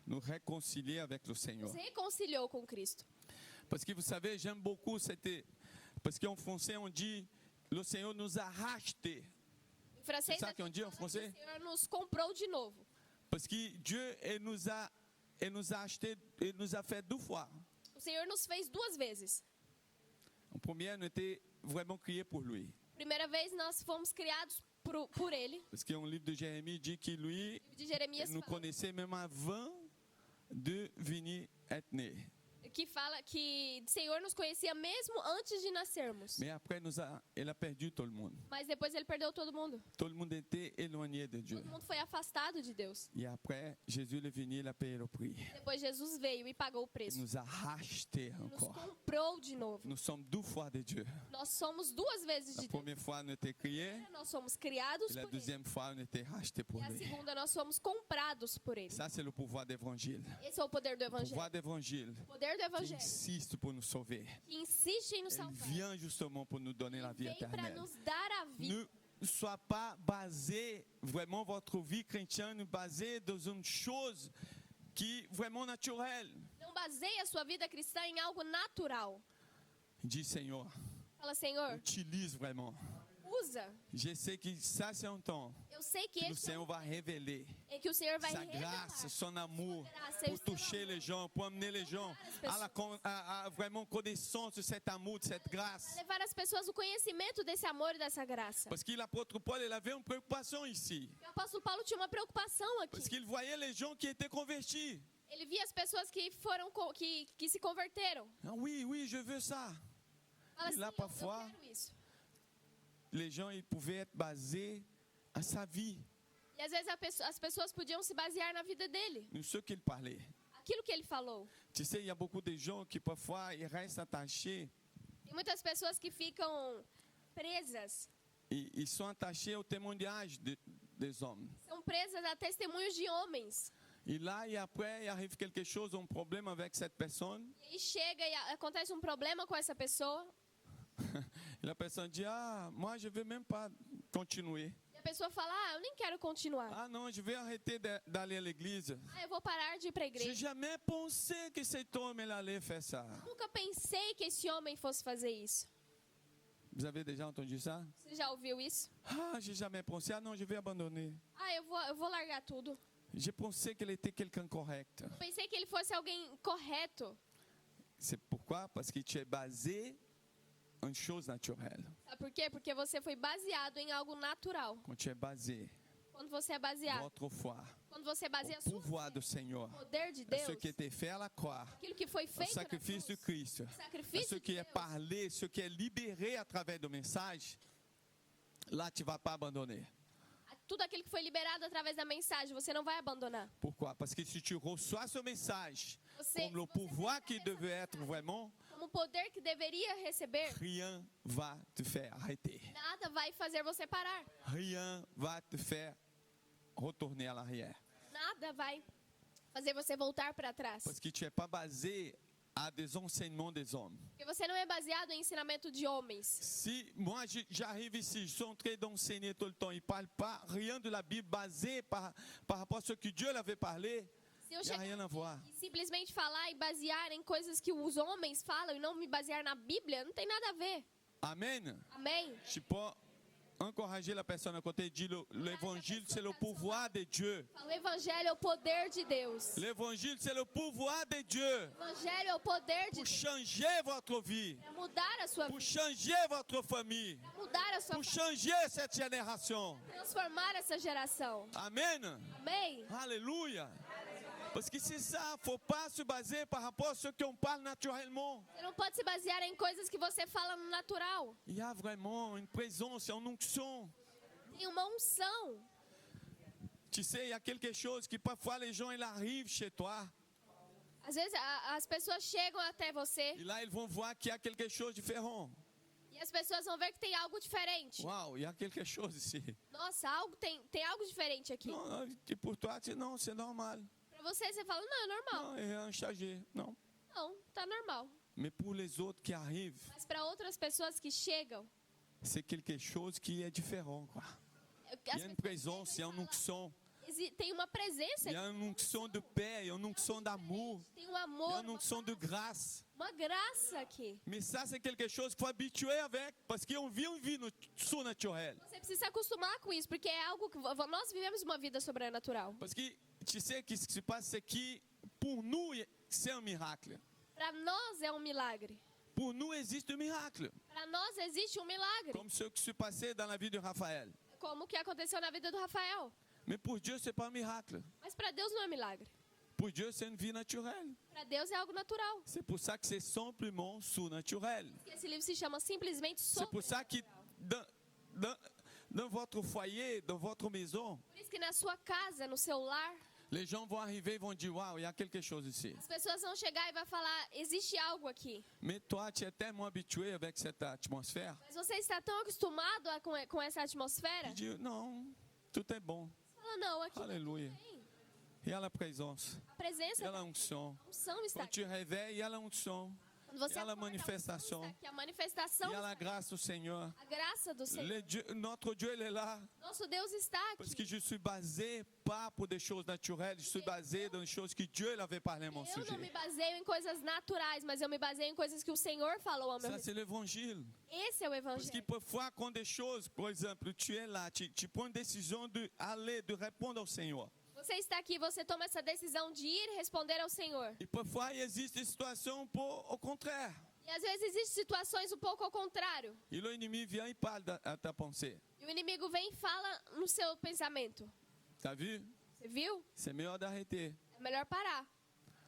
D: Nous réconcilier avec le
B: Nos
D: Seigneur.
B: reconciliou com Cristo.
D: Parce que vous savez, j'aime beaucoup parce qu'en français on dit, le Seigneur nous a rachetés.
B: Em francês,
D: C'est ça qu'on dit en
B: fala que
D: français?
B: o Senhor nos comprou de novo.
D: Parce que Dieu il nous a achetés, il nous a fait 2 fois.
B: O Senhor nos fez 2 vezes.
D: En première, on était vraiment crié pour lui.
B: Primeira vez nós fomos criados por Ele.
D: Parce qu'un livre de Jérémie dit que lui,
B: O livro de Jeremias
D: nous
B: fala,
D: connaissait même avant de venir être né.
B: que fala que o Senhor nos conhecia mesmo antes de nascermos.
D: Mais après, il a perdu tout le monde.
B: Mas depois Ele perdeu todo mundo.
D: Tout le monde était éloigné de Dieu.
B: Todo mundo foi afastado de Deus.
D: Et après, Jésus est venu, il a payé le prix.
B: Depois Jesus veio e pagou o
D: Il
B: preço.
D: nous a rachetés
B: Nos
D: encore.
B: comprou de novo.
D: Nous sommes 2 fois de Dieu.
B: Nós somos 2 vezes
D: La
B: de Deus.
D: première fois, on était criés.
B: Nós somos criados
D: Et la
B: por Ele.
D: deuxième fois, on était rachetés pour
B: E a
D: lui.
B: segunda, nós somos comprados por Ele.
D: Ça, c'est le pouvoir d'évangile.
B: Esse é o poder do
D: Le pouvoir
B: Evangelho.
D: d'évangile
B: O poder do
D: qui
B: Evangelho
D: insiste pour nous sauver.
B: que insiste em nos
D: Elle
B: salvar.
D: vient justement pour nous donner la vie
B: Vem para
D: éternelle.
B: nos dar a vida.
D: Ne sois pas basé, vraiment votre vie chrétienne basée dans une chose qui est vraiment naturelle.
B: Não baseie a sua vida cristã em algo natural.
D: Dis Seigneur,
B: Fala, Senhor,
D: utilise vraiment.
B: usa.
D: Je sais que ça c'est un temps
B: Eu sei que
D: que le
B: esse é
D: Seigneur va révéler
B: é que o Senhor vai
D: sa
B: revelar
D: grâce, son amour
B: graça,
D: pour
B: o seu
D: toucher
B: amor,
D: les gens, pour amener les gens à vraiment connaissance de cet amour, de cette grâce.
B: levar as pessoas o conhecimento desse amor e dessa graça.
D: Parce que l'apôtre Paul, il avait une préoccupation ici.
B: O apóstolo Paulo tinha uma preocupação
D: Parce
B: aqui.
D: qu'il voyait les gens qui étaient convertis.
B: Ele via as pessoas que se converteram.
D: Ah oui, oui, je veux ça.
B: Fala
D: E
B: assim,
D: lá,
B: eu
D: parfois,
B: quero isso.
D: les gens ils pouvaient être basés à sa vie,
B: E às vezes as pessoas podiam se basear na vida dele,
D: de ce qu'il parlait.
B: aquilo que ele falou.
D: Tu sais, il y a beaucoup de gens qui parfois ils restent attachés,
B: Tem muitas pessoas que ficam presas,
D: ils sont attachés au témoignage des hommes.
B: são presas a testemunhos de homens.
D: Et là, et après, il arrive quelque chose, un problème avec cette personne.
B: E aí chega e acontece um problema com essa pessoa.
D: Et la personne dit, ah, moi, je ne vais même pas continuer.
B: E a pessoa fala, eu nem quero continuar.
D: Ah non, je vais arrêter d'aller à l'église.
B: Eu vou parar de ir para a
D: J'ai
B: igreja.
D: jamais pensé que cet homme il allait faire ça.
B: Nunca pensei que esse homem fosse fazer isso.
D: Vous avez déjà entendu ça?
B: Você já ouviu isso?
D: Ah, j'ai jamais pensé. Ah non, je vais abandonner.
B: Eu vou largar tudo.
D: J'ai pensé qu'il était quelqu'un correct.
B: Eu pensei que ele fosse alguém correto.
D: C'est pourquoi? Parce que tu es basé en choses naturelles.
B: Sabe por quê? Porque você foi baseado em algo natural.
D: Quand tu es basé,
B: Quando você é baseado,
D: votre foi,
B: quando você baseia
D: au
B: sua
D: pouvoir du Seigneur,
B: poder de
D: à
B: Deus,
D: ce qui était fait à la croix,
B: aquilo que foi
D: au
B: feito na
D: sacrifice de
B: cruz,
D: Christ,
B: o
D: à
B: sacrifício
D: ce
B: de
D: qui est
B: Deus,
D: parlé, ce qui est libéré à travers le message, là tu ne vas pas abandonner.
B: tudo aquilo que foi liberado através da mensagem, você não vai abandonar.
D: Pourquoi? Parce que si tu reçois ce message
B: Você,
D: comme le
B: se você
D: pouvoir qu'il
B: recebe
D: devait être vraiment,
B: como poder que deveria receber,
D: rien va te faire arrêter.
B: nada vai fazer você parar.
D: Rien va te faire retourner à l'arrière.
B: Nada vai fazer você voltar para trás.
D: Parce que tu n'es pas basé à des enseignements des hommes.
B: Porque você não é baseado em ensinamento de homens.
D: Si moi j'arrive ici, je suis en train d'enseigner tout le temps, il ne parle pas rien de la Bible basé par rapport à ce que Dieu l'avait parlé,
B: Se eu
D: il n'y a
B: chegar
D: rien à voir.
B: e simplesmente falar e basear em coisas que os homens falam e não me basear na Bíblia, não tem nada a ver.
D: Amen.
B: Amém?
D: Je peux encourager la personne à côté, dit l'évangile c'est le pouvoir de Dieu.
B: O evangelho é o poder de Deus.
D: L'évangile c'est le pouvoir de Dieu
B: O evangelho é o poder de
D: pour
B: Deus
D: changer votre vie,
B: para mudar a sua
D: pour
B: vida,
D: changer votre famille,
B: para mudar a sua
D: pour
B: família,
D: changer cette génération.
B: transformar essa geração.
D: Amen.
B: Amém?
D: Alléluia. Parce que c'est ça, il ne faut pas se baser par rapport à ce qu'on parle naturellement.
B: Você não pode se basear em coisas que você fala no natural.
D: Il y a vraiment une présence, une onction.
B: Tem uma unção.
D: Tu sais, il y a quelque chose que parfois les gens ils arrivent chez toi
B: Às vezes as pessoas chegam até você
D: et là ils vont voir qu'il y a quelque chose de différent.
B: e as pessoas vão ver que tem algo diferente.
D: Waouh, il y a quelque chose ici.
B: Nossa, tem algo diferente aqui.
D: Non, et pour toi, tu dis non, c'est normal.
B: Para você fala, não, é normal.
D: Non, il y a un chargé. Non.
B: Não, tá normal.
D: Mais pour les autres qui arrivent,
B: Mas para outras pessoas que chegam,
D: c'est quelque chose qui est différent, quoi. Il y a une présence, il y a une onction.
B: tem uma presença,
D: Il y a une onction de paix, il y a une onction d'amour,
B: tem um
D: il y a
B: amor,
D: une onction de grâce.
B: uma graça aqui.
D: Mais ça, c'est quelque chose qu'il faut habituer avec, parce qu'on vit une vie surnaturelle.
B: Você precisa se acostumar com isso, porque é algo que nós vivemos uma vida sobrenatural.
D: Parce que tu sais que ce qui se passe, c'est que pour nous, c'est un miracle.
B: Para nós é um milagre.
D: Pour nous, existe un miracle.
B: Para nós existe um milagre,
D: Comme ce qui se passait dans la vie de Raphaël.
B: como o que aconteceu na vida do Rafael.
D: Mais pour Dieu, ce n'est pas un miracle.
B: Mas para Deus não é milagre.
D: Pour Dieu, c'est une vie naturelle.
B: Para Deus é algo natural.
D: C'est pour ça que c'est simplement surnaturel.
B: Esse livro se chama simplesmente
D: C'est pour ça que dans votre foyer, dans votre maison,
B: Por isso que na sua casa, no seu lar,
D: les gens vont arriver et vont dire, waouh, il y a quelque chose ici.
B: as pessoas vão chegar e vai falar, existe algo aqui.
D: Mais toi, tu es tellement habitué avec cette atmosphère.
B: Mas você está tão acostumado com essa atmosfera?
D: Tu dis, non, tout est bon.
B: Você fala, não, aqui
D: Alléluia.
B: tem.
D: Il y a la présence,
B: A
D: il
B: presença,
D: y a la onction.
B: a unção está
D: Quand
B: aqui.
D: tu réveilles, il y a la onction,
B: Quando você
D: il y a la
B: acorda, a unção
D: manifestation.
B: está aqui. A manifestação,
D: il y a la grâce du Seigneur.
B: a graça do Senhor.
D: Notre Dieu, il est là.
B: Nosso Deus está
D: Parce
B: aqui.
D: que je suis basé pas pour des choses naturelles, je suis basé dans des choses que Dieu il avait parlé à mon
B: Eu não me
D: sujet.
B: baseio em coisas naturais, mas eu me baseio em coisas que o Senhor falou ao meu
D: Ça,
B: respeito.
D: c'est l'évangile.
B: Esse é o
D: Parce que
B: Evangelho.
D: parfois, quand des choses, par exemple, tu es là, tu prends une décision d'aller, de répondre au Seigneur.
B: Você está aqui, você toma essa decisão de ir responder ao Senhor.
D: Et parfois, il existe des situations pour, au contraire.
B: E às vezes existem situações um pouco ao contrário.
D: Et l'ennemi vient, il parle à ta pensée.
B: E o inimigo vem e fala no seu pensamento.
D: T'as vu?
B: Você viu?
D: C'est meilleur d'arrêter.
B: É melhor parar.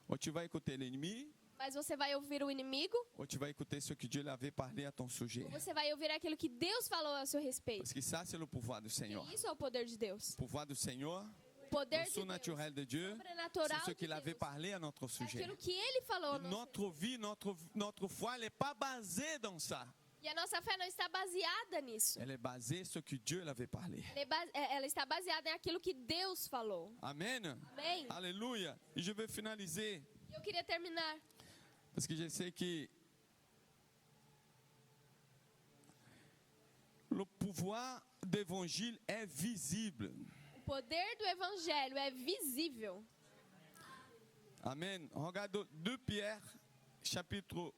D: Ou tu vas écouter l'ennemi,
B: Mas você vai ouvir o inimigo,
D: ou tu vas écouter ce que Dieu avait parlé à ton sujet.
B: ou você vai ouvir aquilo que Deus falou a seu respeito.
D: Parce que ça, c'est le pouvoir du Seigneur.
B: E isso é o poder de Deus.
D: Le pouvoir du Seigneur,
B: O poder
D: le
B: de Deus,
D: surnaturel de Dieu,
B: sobrenatural
D: c'est ce
B: de
D: qu'il avait
B: Deus.
D: parlé à notre
B: É
D: sujet.
B: aquilo que Ele falou a
D: Et
B: nosso
D: notre vie, notre foi, elle n'est pas basée dans ça.
B: E a nossa fé não está baseada nisso.
D: Elle est basée sur ce que Dieu l'avait parlé.
B: Ela está baseada em aquilo que Deus falou.
D: Amen.
B: Amém?
D: Alléluia. Et je vais finaliser
B: E eu queria terminar,
D: parce que je sais que le pouvoir d'évangile est visible.
B: o poder do Evangelho é visível.
D: Amen. Regarde 2 Pierre, chapitre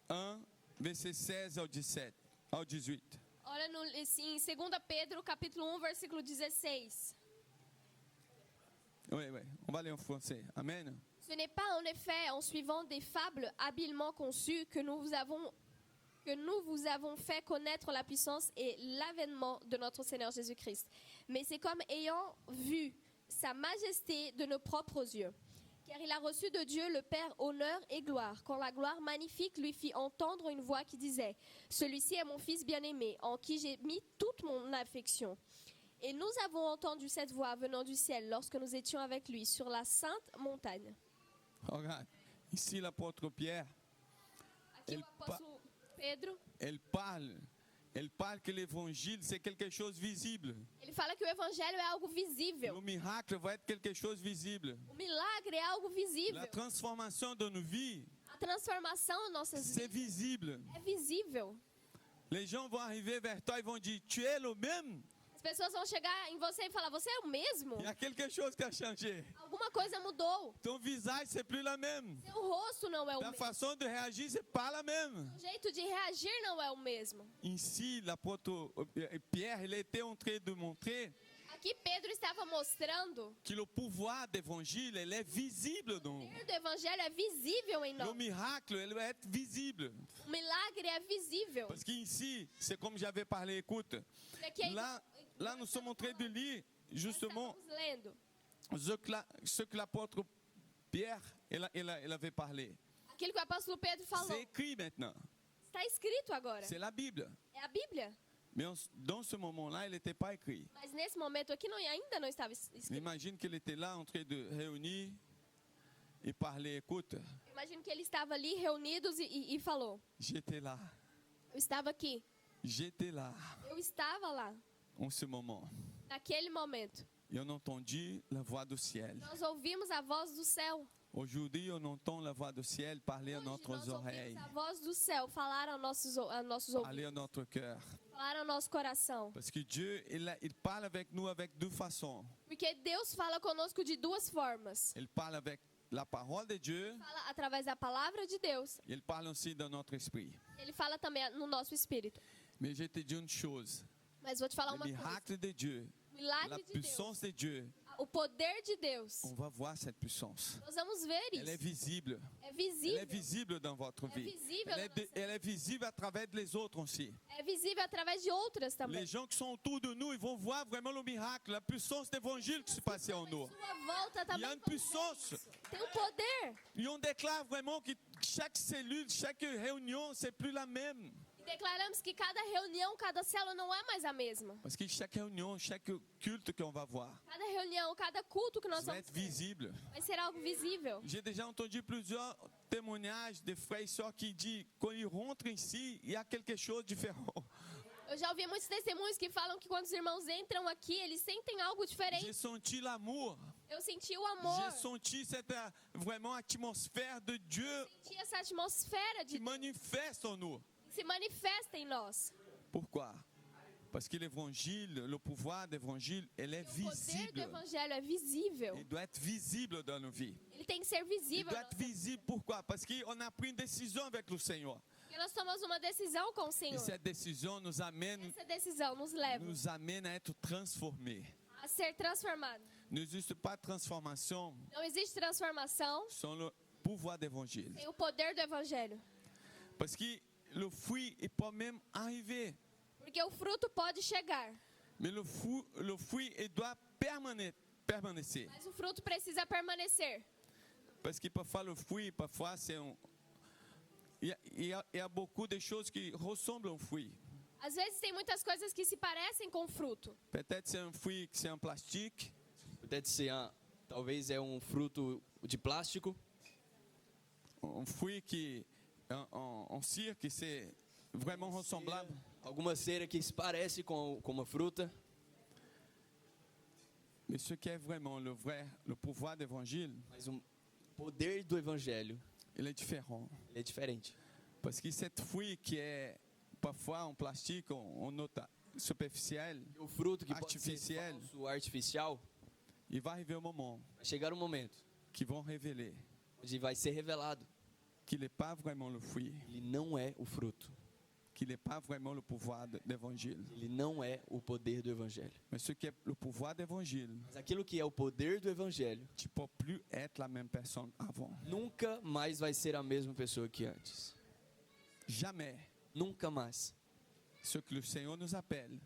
D: 1, verset 16 ao 17, ao 18.
B: Olha em 2 Pedro, capítulo 1, versículo 16.
D: Oui, on va aller en français. Amen.
B: Ce n'est pas en effet en suivant des fables habilement conçues que nous vous avons fait connaître la puissance et l'avènement de notre Seigneur Jésus-Christ. Mais c'est comme ayant vu sa majesté de nos propres yeux. Car il a reçu de Dieu le Père honneur et gloire, quand la gloire magnifique lui fit entendre une voix qui disait « Celui-ci est mon Fils bien-aimé, en qui j'ai mis toute mon affection. » Et nous avons entendu cette voix venant du ciel lorsque nous étions avec lui sur la sainte montagne.
D: Regarde, ici l'apôtre Pierre,
B: Aqui
D: Ele
B: o apóstolo Pedro,
D: elle parle que l'évangile c'est quelque chose visible.
B: ele fala que o evangelho é algo visível.
D: Le miracle va être quelque chose visible.
B: O milagre é algo visível.
D: La transformation de nos vies,
B: A transformação em nossas
D: c'est
B: vidas
D: visible.
B: é visível.
D: Les gens vont arriver vers toi, ils vont dire, tu es le même.
B: As pessoas vão chegar em você e falar, você é o mesmo?
D: Il y a quelque chose qui a changé.
B: Alguma coisa mudou.
D: Ton visage, c'est plus la même.
B: Seu rosto não é o
D: Ta
B: mesmo.
D: façon de réagir, c'est pas la même.
B: O jeito de reagir não é o mesmo.
D: Ici, l'apôtre Pierre, il était en train de montrer
B: Aqui Pedro estava mostrando
D: que le pouvoir d'évangile, elle est visible dans nous.
B: que o poder do evangelho é visível em
D: Le
B: nós.
D: miracle, elle va être visible.
B: O milagre é visível.
D: Parce qu'ici, c'est comme j'avais parlé, écoute,
B: E aqui
D: là, nous sommes en train de lire justement
B: estamos lendo
D: ce que l'apôtre Pierre, elle avait parlé.
B: aquilo que o apóstolo Pedro falou.
D: C'est écrit maintenant.
B: Está escrito agora.
D: C'est la Bible.
B: É a Bíblia.
D: Mais dans ce moment-là, il n'était pas écrit.
B: Mas nesse momento aqui ainda não estava escrito.
D: Imagine qu'il était là en train de réunir et parler. Écoute,
B: Imagino que ele estava ali reunidos e falou:
D: j'étais là.
B: Eu estava aqui.
D: J'étais là
B: Eu estava lá.
D: en ce moment.
B: Naquele momento.
D: Et on entendit la voix du ciel.
B: Nós ouvimos a voz do céu.
D: Aujourd'hui, on entend la voix du ciel parler à
B: Hoje
D: nos
B: nós
D: oreilles,
B: ouvimos a voz do céu falar a nossos ouvidos,
D: parler à notre cœur.
B: falar ao nosso coração.
D: Parce que Dieu, il parle avec nous avec deux façons.
B: Porque Deus fala conosco de duas formas.
D: Il parle avec la parole de Dieu,
B: Fala através da palavra de Deus.
D: il parle aussi dans notre esprit.
B: Ele fala também no nosso espírito.
D: Mais je te dis une chose,
B: Mas vou te falar
D: le
B: uma coisa.
D: miracle de Dieu,
B: O milagre
D: la
B: de Deus,
D: puissance de Dieu,
B: o poder de Deus.
D: on va voir cette puissance.
B: Nós vamos ver
D: Elle est
B: isso.
D: visible.
B: É
D: Elle
B: visível.
D: est visible dans votre vie.
B: visível
D: Elle
B: na nossa
D: elle est visible à travers les autres aussi.
B: É visível através de outras também.
D: Les gens qui sont autour de nous, ils vont voir vraiment le miracle, la puissance d'évangile qui se passait en nous.
B: Sua volta
D: Il y a
B: também
D: une puissance.
B: tem um poder.
D: Et on déclare vraiment que chaque cellule, chaque réunion, c'est plus la même.
B: E declaramos que cada reunião, cada célula não é mais a mesma.
D: Parce que chaque réunion, chaque culte qu'on va voir,
B: Cada reunião, cada culto que nós
D: ça va
B: vamos
D: être
B: ter
D: visible.
B: vai ser algo visível.
D: J'ai déjà entendu plusieurs témoignages de frères et sœurs qui disent quand ils rentrent ici, il y a quelque chose de différent.
B: Eu já ouvi muitos testemunhos que falam que quando os irmãos entram aqui, eles sentem algo diferente.
D: J'ai senti l'amour.
B: Eu senti o amor,
D: J'ai senti cette vraiment atmosphère de Dieu
B: senti essa atmosfera
D: qui
B: de
D: manifeste en nous.
B: que se manifesta em nós.
D: Pourquoi? Parce que l'évangile, le pouvoir d'évangile, elle est
B: O poder do
D: visible.
B: evangelho é visível.
D: Il doit être visible dans nos vies.
B: Ele tem que ser
D: Il
B: visível.
D: doit être visible. Pourquoi? Parce qu'on a pris une décision avec le Seigneur.
B: Porque nós tomamos uma decisão com o
D: Et
B: Senhor.
D: cette décision nous amène
B: Essa decisão nos leva
D: à être transformés.
B: a ser transformado.
D: Il n'existe pas de transformation
B: Não existe transformação
D: sans le pouvoir d'évangile.
B: sem o poder do evangelho.
D: Parce que le fruit n'est pas même arrivé.
B: Porque o fruto pode chegar,
D: Mais le fruit il doit permanecer.
B: mas o fruto precisa permanecer.
D: Parce que parfois le fruit, parfois c'est il y a beaucoup de choses qui ressemblent au fruit.
B: Às vezes tem muitas coisas que se parecem com fruto.
D: Peut-être c'est un fruit que c'est en plastique,
F: Peut-être talvez é um fruto de plástico,
D: un fruit qui en cire que c'est vraiment ressemblable.
F: alguma cera que se parece com uma fruta.
D: Mais ce qui est vraiment le pouvoir d'évangile,
F: Mas o poder do evangelho,
D: il est différent.
F: ele é diferente.
D: Parce que cette fruit qui est parfois en plastique, en note superficielle,
F: O fruto que pode ser
D: Artificial.
F: falso, artificial,
D: il va arriver un moment
F: vai chegar um momento
D: qu'ils vont révéler
F: onde vai ser revelado
D: qu'il n'est pas vraiment le fruit,
F: ele não é o fruto,
D: qu'il n'est pas vraiment le pouvoir d'évangile.
F: ele não é o poder do evangelho.
D: Mais ce qui est le pouvoir d'évangile,
F: Mas aquilo que é o poder do evangelho
D: tu ne peux plus être la même personne avant.
F: nunca mais vai ser a mesma pessoa que antes.
D: Jamais.
F: Nunca mais.
D: Ce que le Seigneur nous appelle,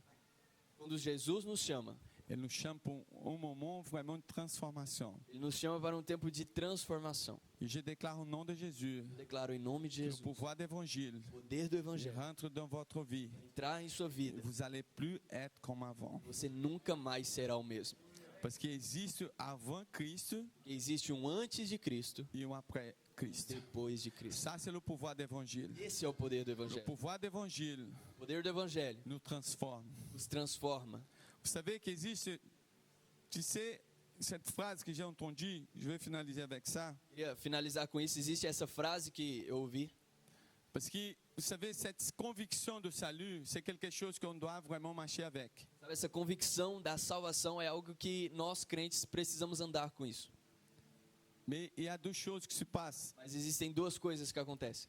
F: Quando Jesus nos chama,
D: il nous chame pour un moment vraiment de transformation.
F: ele nos chama para um tempo de transformação.
D: Et je déclare au nom de Jésus,
F: Eu declaro em nome de
D: que le
F: Jesus,
D: pouvoir d'évangile
F: o poder do
D: il
F: evangelho
D: rentre dans votre vie.
F: entrar em sua vida.
D: Vous n'allez plus être comme avant.
F: Você nunca mais será o mesmo.
D: Parce qu'il existe avant Christ
F: Porque existe um antes de Cristo
D: et un après Christ.
F: e depois de Cristo.
D: Ça, c'est le pouvoir d'évangile.
F: Esse é o poder do
D: Le
F: evangelho.
D: pouvoir d'évangile
F: O poder do evangelho
D: nous transforme.
F: nos transforma.
D: Vous savez qu'existe, tu sais, cette phrase que j'ai entendue, je vais finaliser avec ça.
F: Queria finalizar com isso. Existe essa frase que eu ouvi.
D: Parce que, vous savez, cette conviction de salut, c'est quelque chose qu'on doit vraiment marcher avec.
F: Sabe, essa convicção da salvação é algo que nós crentes precisamos andar com isso.
D: Mais il y a deux choses qui se passent.
F: Mas existem duas coisas que acontecem.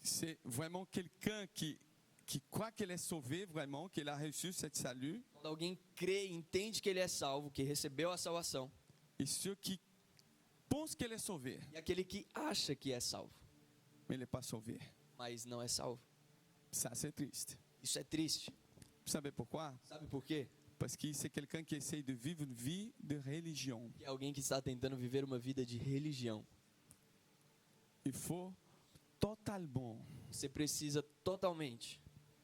D: C'est vraiment quelqu'un qui croit qu'il est sauvé, vraiment, qu'il a reçu cette salut.
F: Quando alguém crê e entende que ele é salvo, que recebeu a salvação,
D: Et ceux qui pensent qu'il est sauvé,
F: e aquele que acha que é salvo,
D: mais il n'est pas sauvé.
F: mas não é salvo.
D: Ça, c'est triste.
F: Isso é triste.
D: Vous savez pourquoi?
F: Sabe por quê?
D: Parce que c'est quelqu'un qui essaye de vivre une vie de religion.
F: Que é alguém que está tentando viver uma vida de religião.
D: Il faut totalement
F: Você precisa totalmente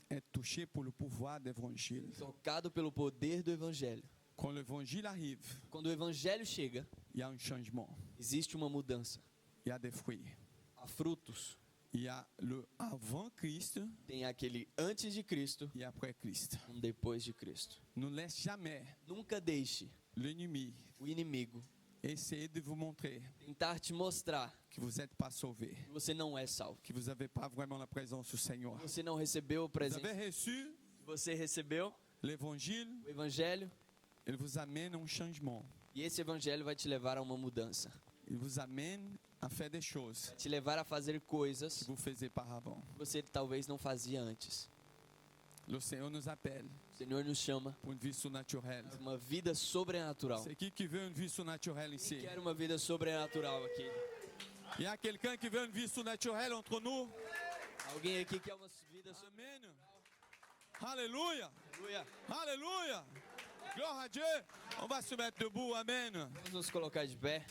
D: être touché pour le pouvoir d'évangile.
F: tocado pelo poder do evangelho.
D: Quand l'évangile arrive,
F: Quando o evangelho chega,
D: il y a un changement.
F: existe uma mudança.
D: Il y a des fruits.
F: Há frutos.
D: Il y a le avant Christ
F: Tem aquele antes de Cristo
D: et après Christ.
F: e um depois de Cristo.
D: Ne laisse jamais
F: Nunca deixe
D: l'ennemi
F: o inimigo
D: essayer de vous montrer
F: tentar te mostrar
D: que vous n'êtes pas sauvé,
F: que você não é salvo.
D: que vous n'avez pas vraiment la présence du Seigneur.
F: Que você não recebeu o
D: Vous
F: presente.
D: avez reçu
F: Que você recebeu
D: l'évangile,
F: o evangelho
D: il vous amène à un changement.
F: e esse evangelho vai te levar a uma mudança.
D: Il vous amène à faire des choses
F: Vai te levar a fazer
D: que
F: coisas
D: vous faisiez par avant.
F: que você talvez não fazia antes.
D: Le Seigneur nous appelle
F: O Senhor nos chama
D: pour une vie surnaturelle.
F: para uma vida sobrenatural.
D: C'est qui veut une vie surnaturelle ici?
F: Quem quer uma vida sobrenatural aqui?
D: Il y a quelqu'un qui veut une vie surnaturelle entre nous?
F: Alguém aqui quer uma vida
D: Amen. Alléluia.
F: sobrenatural?
D: Alléluia. Gloire à Dieu. On va se mettre debout. Amen.
F: Vamos nos colocar de pé.